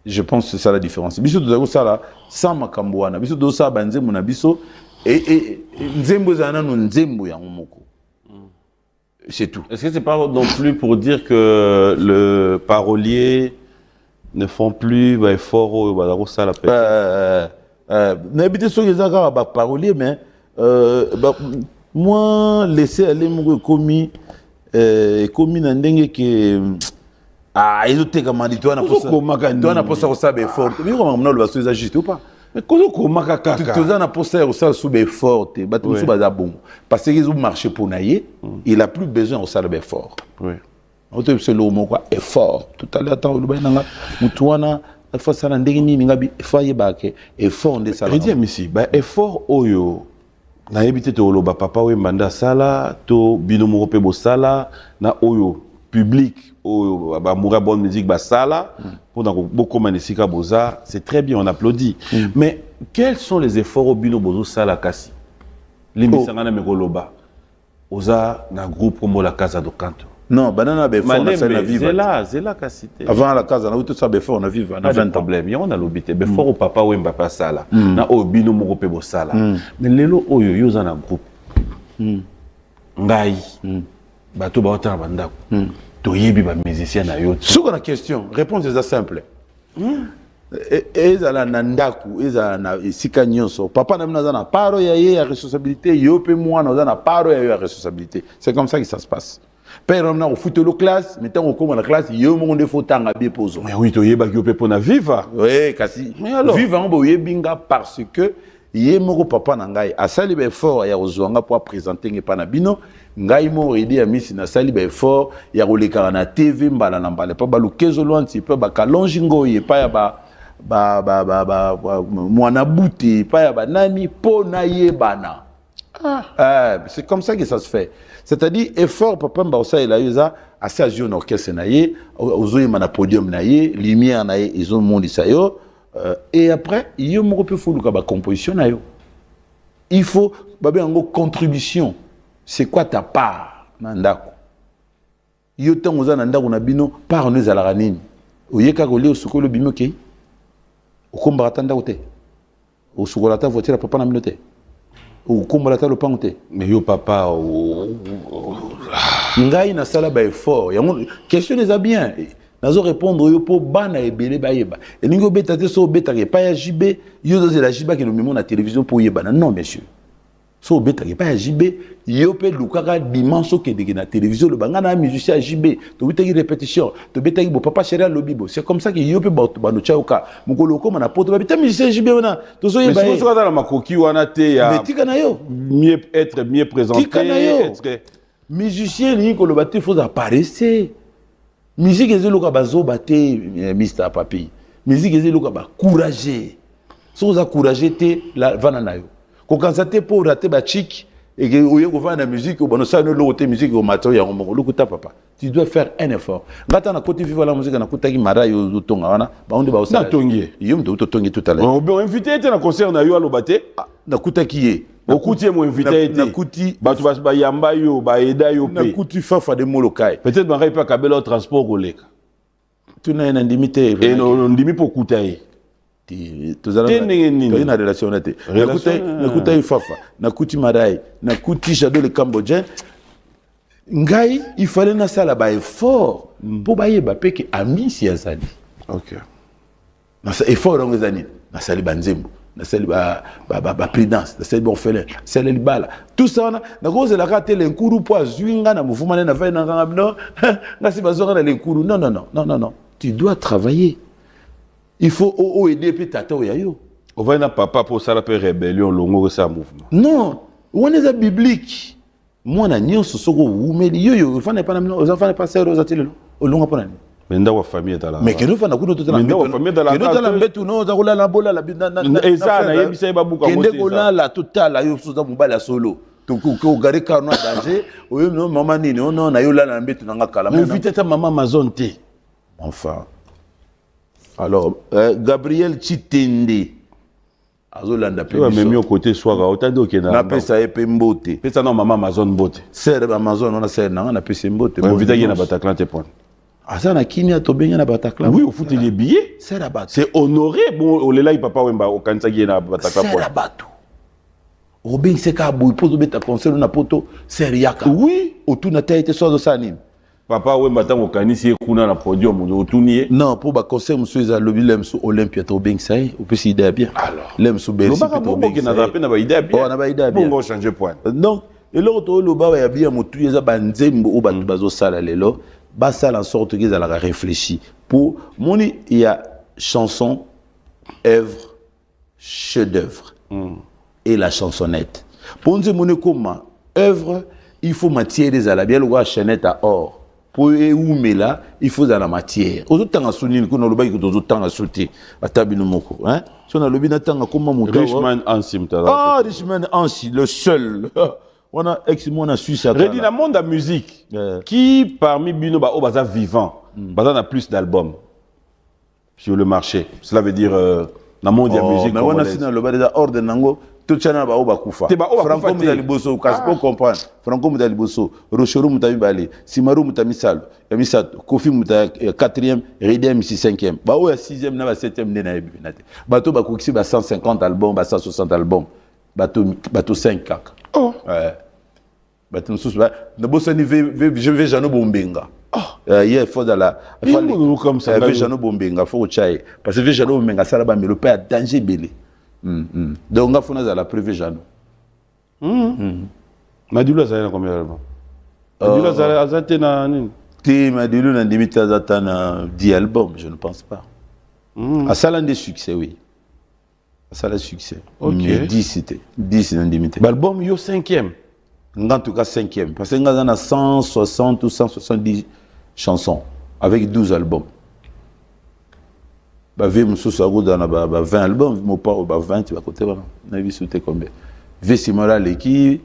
Je pense que c'est ça la différence. Biso de ça là sans makambwana. Biso de ça banze mon biso et nzembo za na no nzembo ya moko. C'est tout. Est-ce que c'est pas non plus pour dire que le parolier ne font plus effort au ça la paix? N'habitez sur les agents parolier mais moi laisser aller mon commis n'andenge que ils ont été comme dit toi na posa ça effort. Mais comment on le va juste ou pas? Mais comment kaka tu as un poster au ça sous effort te battu sous baza bon parce qu'ils ont marché pour naïe il a plus besoin au ça effort. Oui. On te c'est le mot quoi effort tout à l'heure tant le baina mutuana fois ça ndenge ni ngabi effort yebake effort de ça. Je dis ici effort oyo na ebité to loba papa we manda sala to binomo pe bo sala na oyo public oyo ba moura bonne musique ba sala pour beaucoup manisika boza c'est très bien on applaudit mais quels sont les efforts au bino bozo sala kasi limisanga na mekoloba oza na groupe comme la Casa do Canto non banana be fort na sana vivre zela kasi avant la Casa na tout ça be fort na vivre na 20 problème y on a l'obité be fort au papa we mbapa sala na o bino moko pe bo sala mais lelo oyo yo za na groupe ngai bato ba otana bandako toyebi ba musicien na yo sur la question réponse est simple ezala na ndaku ezala na esika nyonso papa na mina za na paro ya ye ya responsabilité yo pe mwana za na paro ya yo ya responsabilité c'est comme ça que ça se passe père on a au foot le classe mais tant qu'on la classe yo mo nde faut tanga bien poso mais oui toyeba ki yo pe pona viva oui kasi viva on bo yebinga parce que ye moko papa na ngai asali ba effort ya ozwanga pour présenter ngepa na bino ngai mo aider ya misi na sali ba effort ya koleka na TV mbala na mbala pa balukezo loanti pe ba kalonji ngoye pa ya mwana buti pa ya ba nani po na yebana c'est comme ça que ça se fait c'est-à-dire effort papa mba osa ela yoza assez azio na orchestre na ye ozoyema na podium na ye lumière na ye izo mondi sa yo et après il y a un peu de composition il faut une contribution c'est quoi ta part nandako yo tango za nandako na bino part nous à la ranine oyeka ko leo sukolo bimo ke okomba tanda ote o sukola ta voiture papa na minote o komba ta le pangote mais yo papa ngai na sala ba effort question les a bien nazo répondre yo po bana ebele ba yeba et ningo beta te so beta ke pa ya JB yo zo la JB ke no memo na télévision po yeba non monsieur so beta ke pa ya JB yo pe lukaka dimanche ke de na télévision le banga na musicien JB to beta ki répétition to beta ki bo papa chéri lobibo c'est comme ça que yo pe ba no chaoka mukolo ko na poto ba beta musicien JB wana to so yeba mais so ka na makoki wana te ya mais tika na yo mieux être mieux présenté être musicien ni ko lo ba te faut apparaître musique ezeloka bazo baté Mr Papi musique ezeloka ba courager so za courager te la vana nayo ko kanzate pour rater ba chic et que oye ko vana musique au bono sa no lote musique au matin ya ngo lokuta papa tu dois faire un effort ngata na côté vivre la musique na kutaki mara yo tonga wana ba onde ba osala na tongi yo mto tongi tout à l'heure on peut inviter te na concert na yo alobaté na kutaki ye okuti mo invité te nakuti batu ba yamba yo ba eda yo pe nakuti fafa de molokai peut-être ba pas kabela au transport koleka tu na ndimité et non ndimi pour kutaye tozana na relation na te nakuta fafa nakuti marai nakuti Jado le Cambodgien ngai il fallait na sala ba effort pour ba yeba pe ke ami si azali Ok. Nasa effort dans les années. Nasa li banzembo. Nasa li ba prudence. Nasa li orphelin. Nasa li bala. Tout ça na cause la carte l'enkuru po azuinga na mouvement na fa na ngam non. Nasi bazora na l'enkuru. Non. Tu dois travailler. Il faut aider puis tata yayo. On va na papa pour ça la rébellion longo ça mouvement. Non, on est biblique. Moi na nyonso soko umeli yo fa na pas na os enfants pas sérieux atile o longa pona ni. Menda wa famille dans la. Mais que nous fa na kuno to Menda wa famille dans la. Que nous dans la mbetu no za kula la bola la eza na yebisa eba buka moto. Kende kola la totala yo so za mobala solo. Donc ko gare ka no danger, o yo no mama nini no na yo la na mbetu na ngakala. Mais invite ta maman Amazon té. Enfin. Alors Gabriel Chitende azolanda pe biso. Même au côté soir otandi okena. Na pesa epe mbote. Pesa na maman Amazon mbote. Serre Amazon on a serre na pesa mbote. Invite na Bataclan te point. Asa na kini atobenga na Bataclan. Oui, au foot les billets. Serre Abato. C'est honoré bon olela papa wemba okanisa gi na Bataclan point. Serre Abato. Robin seka boy pozo beta concert na poto serre yaka. Oui, otuna taite sozo sanini. Papa wemba tango kanisi kuna na podium otuni. Non, pour ba concert monsieur za lobi lemso Olympia to beng sai, ou peut s'y idée bien. Alors, lemso Bercy to beng. On a na ba idée bien. On a ba idée bien. Bon changer point. Donc, et l'autre lo ba ya bien motu yeza banzembo o ba bazo sala lelo, ba sala en sorte qu'ils allaient réfléchir. Pour moni il y a chanson, œuvre, chef-d'œuvre et la chansonnette. Pour nous moni comment œuvre, il faut matière des alabia le roi chaînette à or. Pour là, il faut de la matière. Aux autres temps, souligner que nous le bail que aux autres temps à sauter à tabino moko, hein. Si on a le bien temps comment monter. Richman Ansim Ah, Richman Ansim, le seul. On a ex-mon a Suisse à Redis la monde de musique. Qui parmi bino ba o baza vivant, baza na plus d'albums sur le marché. Cela veut dire la monde de musique. Mais on a signé le bas déjà ordre nango. Tout chana ba oba kufa. Franco mutali boso, kaspo comprendre. Franco mutali boso, Rocheru mutami bali, Simaru mutami sal, Yamisa Kofi muta 4e, Redem si 5e. Ba o ya 6e na ba 7e na yebi nate. Bato ba kokisi ba 150 albums, ba 160 albums. Bato 5 kaka. Oh. Ouais. Bato sous ba na boso ni je vais Jano Bombenga. Hier faut dans la comme ça. Jano Bombenga faut chai parce que Jano Bombenga ça là ba mais le père danger belé. Donc on a fait la privée Jano. Madula ça combien d'albums? Madula ça a na nini? Madula na limite à na 10 albums, je ne pense pas. À ça des succès oui. À ça le succès. OK. Mais 10 c'était 10 dans limite. L'album yo 5e. En tout cas 5e parce que on a 160 ou 170 chansons avec 12 albums. Bah v mususu agoda na ba 20 albums mo pas ba 20 tu vas côté voilà na bi sauter combien v simala leki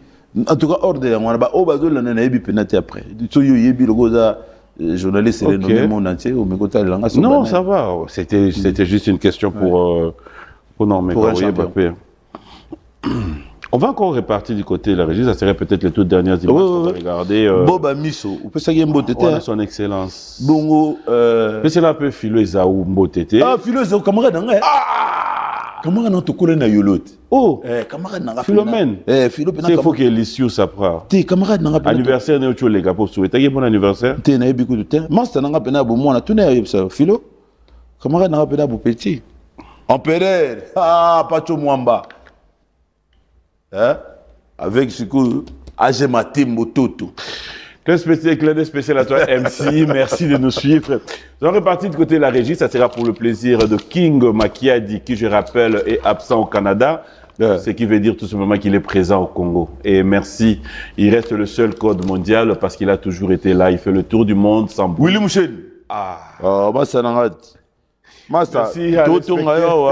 en tout cas ordre ya ngwana ba o bazo la na yebi penate après so yo yebi logoza journaliste okay. Renommé monde entier au mekota langa so non ça va c'était juste une question pour non mais pour Mbappé. On va encore répartir du côté de la régie, ça serait peut-être les toutes dernières images qu'on va regarder. Boba Misso, on peut ça gagner Mbotete. Son excellence. Bongo. Mais c'est là un peu Philo Ezaou Mbotete. Ah, Philo Ezaou, camarade n'anga. Ah! Camarade n'a pas na yolot. Oh! Camarade n'anga. Philomène. Philo Pena. C'est faut que l'issue s'apprend. T'es camarade n'anga. Anniversaire n'est autre les gars pour souhaiter. T'as bon anniversaire? T'es n'a beaucoup de temps. Master n'anga pena bon moi na tout n'a ça. Philo. Camarade n'anga pena bon petit. Empereur. Ah, Pacho Mwamba. Hein? Avec ce que Ajemate Mototo. Clin spécial à toi, MC. Merci de nous suivre. Nous allons repartir du côté de la régie. Ça sera pour le plaisir de King Makiadi, qui, je rappelle, est absent au Canada. Ce qui veut dire tout simplement qu'il est présent au Congo. Et merci. Il reste le seul code mondial parce qu'il a toujours été là. Il fait le tour du monde sans bouger. Willy Mouchen. Ah. Oh, bah, ça n'a Master, tout ngayo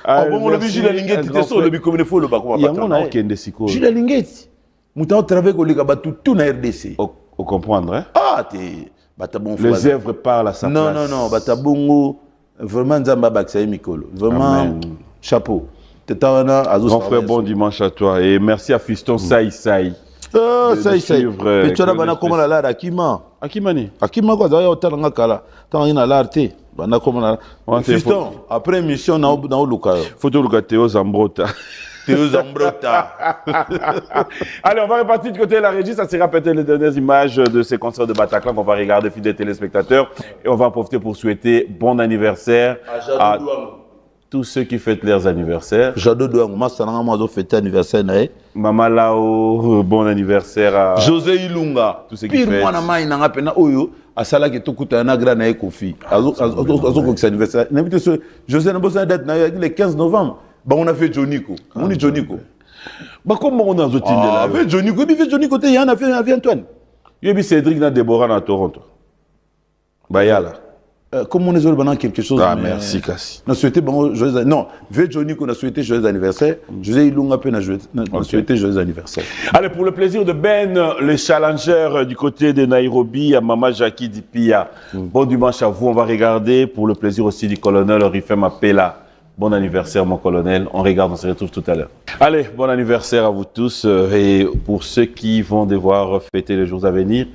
ah bon le bijila lingeti te so le bi comme il faut le ba quoi. Yango na okende siko. Bijila lingeti. Muta travailler ko lika ba tout na RDC. Au comprendre hein? Ah te bata bon frère. Les œuvres parlent à sa place. Non bata bongo vraiment nzamba baksa mikolo. Vraiment chapeau. Tetana azo grand frère bon dimanche à toi et merci à Fiston Sai. Ah Sai. Et tu as bana comment la Akima. Akima quoi ça otanga kala. Tant ina l'arte. Bana comment la Fiston après mission na luka. Photo luka Théo Zambrota. Théo Zambrota. Allez, on va repartir du côté de la régie. Ça sera peut-être les dernières images de ces concerts de Bataclan qu'on va regarder, fidèles téléspectateurs. Et on va en profiter pour souhaiter bon anniversaire à tous ceux qui fêtent leurs anniversaires. Jado Douangou, moi, ça n'a pas fêté anniversaire. Maman Lao, bon anniversaire à José Ilunga. tous ceux qui fêtent. Pire, moi, il n'a pas pena oyo. Asala qui tout un agra na Kofi. Azo anniversaire. José n'a pas date le 15 novembre. Bah on a fait Joniko. On est Joniko. Bah comment on a zotine là? Ah, fait Joniko, il fait Joniko, il y en a fait Antoine. Il y a Cédric na Déborah à Toronto. Bah yala. Comme on est dans quelque chose. Ah merci Kassi. On a souhaité bon joyeux non, fait Joniko, on a souhaité joyeux anniversaire. José Ilunga peine a souhaité joyeux anniversaire. Allez, pour le plaisir de Ben, les challengers du côté de Nairobi, à Mama Jackie Dipia. Bon dimanche à vous, on va regarder pour le plaisir aussi du colonel Rifem Apela. Bon anniversaire, mon colonel. On regarde, on se retrouve tout à l'heure. Allez, bon anniversaire à vous tous. Et pour ceux qui vont devoir fêter les jours à venir,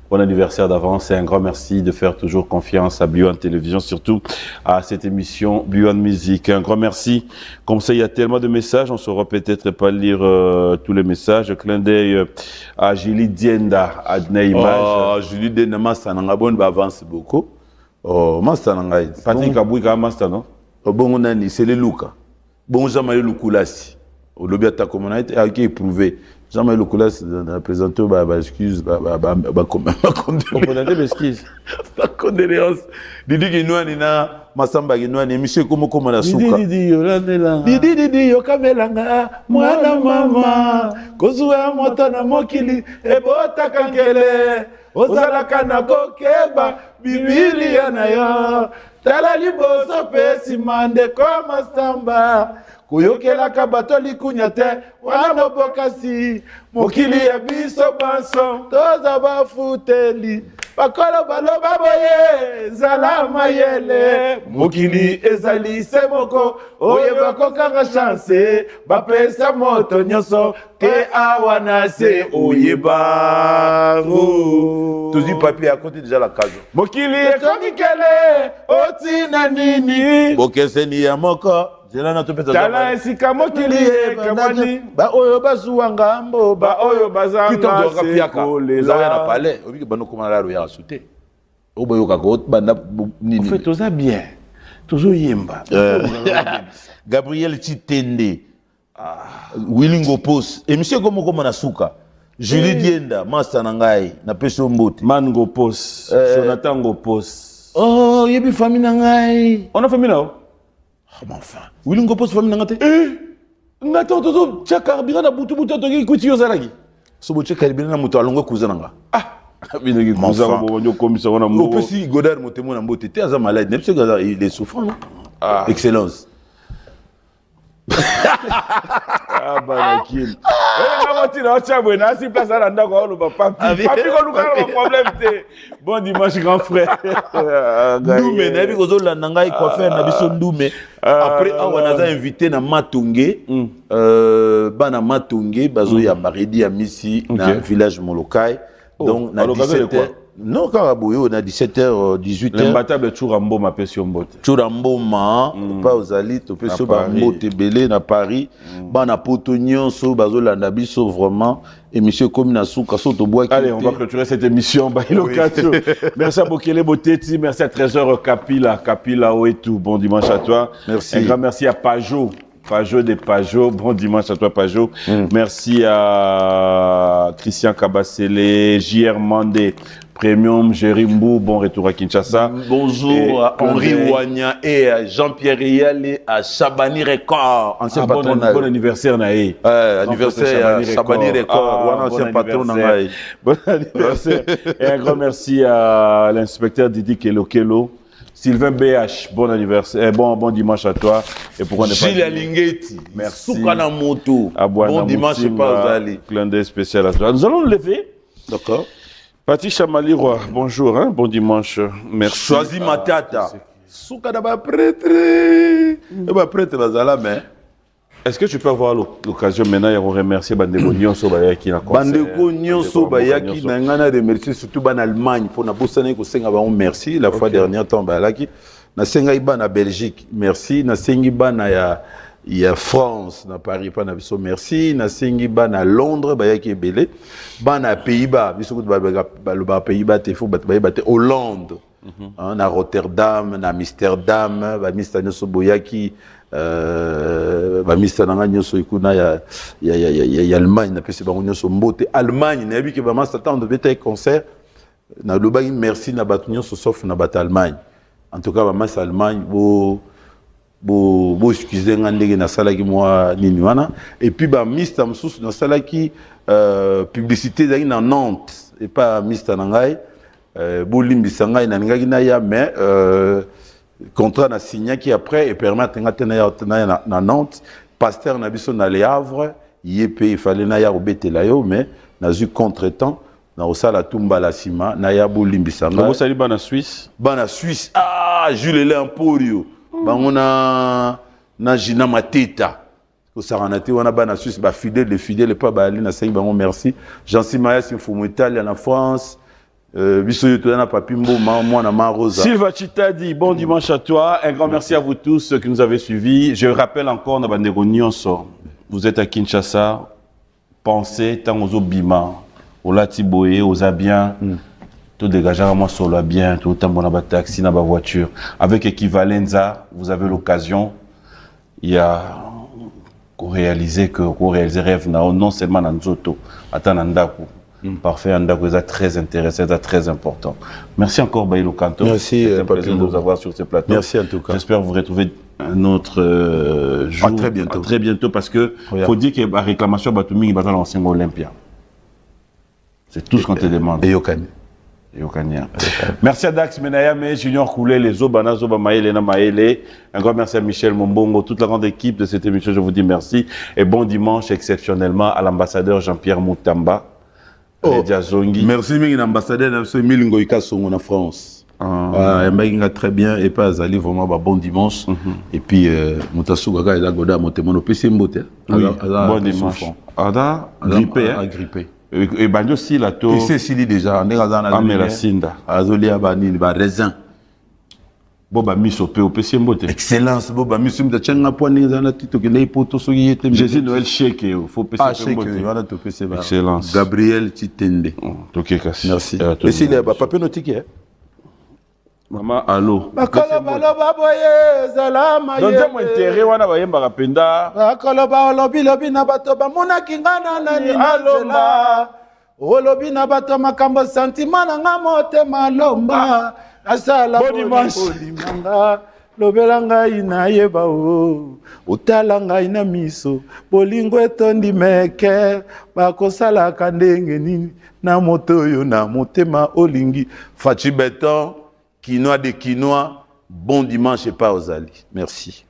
bon anniversaire d'avance et un grand merci de faire toujours confiance à Beyond Télévision, surtout à cette émission Beyond Musique. Un grand merci. Comme ça, il y a tellement de messages, on ne saura peut-être pas lire tous les messages. Clin d'œil à Julie Dienda, à Neymage. Oh, Julie Dienda, ça n'a pas avance beaucoup. Oh, ça n'a pas. Patrick Abouika, Masta, non? Bon, on a dit, c'est les Luka. Bon, Jean-Marie Lukulasi. Au lobby à ta communauté, a été éprouvé. Jean-Marie Lukulasi a présenté, excuse, excuse. Condoléances. Didi Guinouani na Masamba Guinouani, monsieur comment la souka. Didi Yolandela. Didi Yokamelanga, mwana mama, Kozua Motana Mokili, Ebota Kankele, Ozalaka na Kokeba, Bibilia na yo. Tala liboso pesi mande kwa Masamba. Kuyokelaka bato likunyate, wana bokasi. Mokili ya biso banso, toza bafuteli. Bakolo baloba boye, zala mayele. Mokili ezali semoko, oye bakokanga chance. Bapesa moto nyoso, ke awana se oye baro. Tozi papier à côté déjà la case. Mokili ekomikele, otina nini. Bokeseni ya moko. Tala esika mokili ekamani. Ba oyo bazuwanga mbo. Ba oyo bazanga sekolela. Zawa na palais. Obi bano koma la roya souté. Obo yoka ko banda nini. En fait toza bien. Tozo yemba. Gabriel Chitende. Willing Opos. Et monsieur comment na suka. Julie Dienda, Masta Nangai, na peso mbote. Man Gopos, Jonathan Gopos. Oh, yebi famille Nangai. On a famille là? Oh, mais enfin. Willing Gopos famille Nangate. Ngato tozo tcha carburant na butu butu toki kuti yozalaki. Sobo tcha carburant na muto alongo kuzananga. Ah, binaki kuzanga bo nyo komisa wana mbo. Opesi Godard motemo na mbote te aza malade. Nepse gaza il est souffrant non? Ah, excellence. Ah, banakin. Bon dimanche, grand frère. Ndoumé, nabi kozo la nangai coiffeur na biso Ndoumé. Après, on a invité na Matungé. Bana Matungé, bazo ya Maridi à Missi, na village Molokai. Donc, na 17h. Non, Karaboyo, on a 17h, 18h. L'imbattable Chourambo m'a fait sur Mbote. Chourambo ma, pas aux alites, on peut sur Mbote Belé, na Paris. Bana Potognon, so, bazo la nabi, so vraiment. Et monsieur Komina Souka, so, to bois. Allez, on va clôturer cette émission. Merci à Bokele Boteti, merci à Trésor Kapila Oetou. Bon dimanche à toi. Merci. Un grand merci à Pajot. Pajot des Pajot, bon dimanche à toi Pajot. Merci à Christian Kabasele, JR Mandé, Premium, Jérimbo, bon retour à Kinshasa. Bonjour à Henri Ouania et à Jean-Pierre Rial et à Chabani Record, ancien patron. Bon anniversaire Naé. Anniversaire à Chabani Record, ancien patron Naé. Bon anniversaire. Et un grand merci à l'inspecteur Didi Kelo. Sylvain BH, bon anniversaire, bon dimanche à toi. Et pourquoi ne pas Gilles Alingeti, merci. Soukana Moto, bon dimanche pas aux allées. Clin d'œil spécial à toi. Nous allons nous lever. D'accord. Patrick Chamali Roy, bonjour, hein? Bon dimanche. Merci. Choisis ma tata. Soukana ba prêtre. Ba prêtre bazala mais. Est-ce que tu peux avoir l'occasion maintenant de remercier Bandeko Nyonso Bayaki na concert? Bandeko Nyonso Bayaki na ngana remercier surtout en Allemagne pour na bosana ko senga ba merci la fois dernière temps Bayaki na senga iba na Belgique merci na sengi ba na ya il y a France na Paris pas na biso merci na sengi ba na Londres ba yaki belé ba na Pays-Bas biso ko ba Pays-Bas te fo ba te Hollande na Rotterdam na Amsterdam ba mista nyoso boyaki ba mista na nyoso ikuna ya Allemagne na pese ba nyoso mbote Allemagne na bi ke ba masta tant de bete concert na lobaki merci na batu nyoso sauf na bat Allemagne en tout cas ba masta Allemagne bo excusez nga ndenge na salaki moi nini wana et puis ba mista msusu na salaki publicité zaki na Nantes et pas mista na ngai bo limbisa ngai na ngaki na ya mais contrat na signé qui après et permettre nga tena na Nantes pasteur na biso na Le Havre yepé il fallait na ya obetela yo mais na eu contretemps na osala tumba la sima na ya bo limbisa ngai ko sali bana Suisse Jules Lemporio bangona na Gina Mateta ko saranate wana bana Suisse ba fidèle pas ba ali na sengi bango merci Jean-Cy Mayas Mfumu Italie en France biso yoto na Papimbo moi na Marosa Silva Chitadi, bon dimanche à toi, un grand merci à vous tous qui nous avez suivis. Je rappelle encore na bandeko nyonso, vous êtes à Kinshasa, pensez tant aux Obima, aux Latiboé, aux Abiens. Tout dégager à moi solo bien, tout le temps on a taxi, na voiture. Avec Equivalenza, vous avez l'occasion, il y a qu'on réaliser rêve non seulement dans Nzoto, attends Nandaku. Parfait, Nandaku est très intéressant, très important. Merci encore Baïlo Kanto. Merci, c'est un plaisir de vous avoir sur ce plateau. Merci en tout cas. J'espère vous retrouver un autre jour. À très bientôt parce que faut dire que la réclamation Batumi va dans l'ancien Olympia. C'est tout ce qu'on te demande. Et Yokani. Merci à Dax Menayame, Junior Koulé, les Obana, Zoba Maële, Maële. Un grand merci à Michel Mombongo, toute la grande équipe de cette émission. Je vous dis merci. Et bon dimanche exceptionnellement à l'ambassadeur Jean-Pierre Moutamba. Merci, l'ambassadeur Emile Ngoïka Songo en France. Très bien. Et pas Azali, vraiment bon dimanche. Et puis, Moutasuga, il a goda, Motemono, PC Mbote. Bon dimanche. Ada, grippé. Et Banjo si la to. Et c'est Sili déjà. La Sinda. Azolia Bani, raisin. Boba miso pe opesi mbote. Excellence boba miso mda tchenga poani zana tito ke nei poto so yete. Jésus Noël Cheke faut pesi mbote. Voilà to pesi ba. Excellence. Gabriel Chitende. Toké kasi. Merci. Et s'il est papa notiki Maman allo. Bakolo baloba boye zalama ye. Donc moi intérêt wana ba yemba kapenda. Bakolo ba lobi na bato ba mona kingana nani alomba. Olobi na bato makambo sentiment na nga motema lomba. Asala bon dimanche. Lobela ngai na yeba o. Utala ngai na miso. Bolingo etondi meke. Bakosala kandenge nini. Na moto yo na motema olingi. Fachi Beton. Quinoa de quinoa, bon dimanche et pas aux Ali. Merci.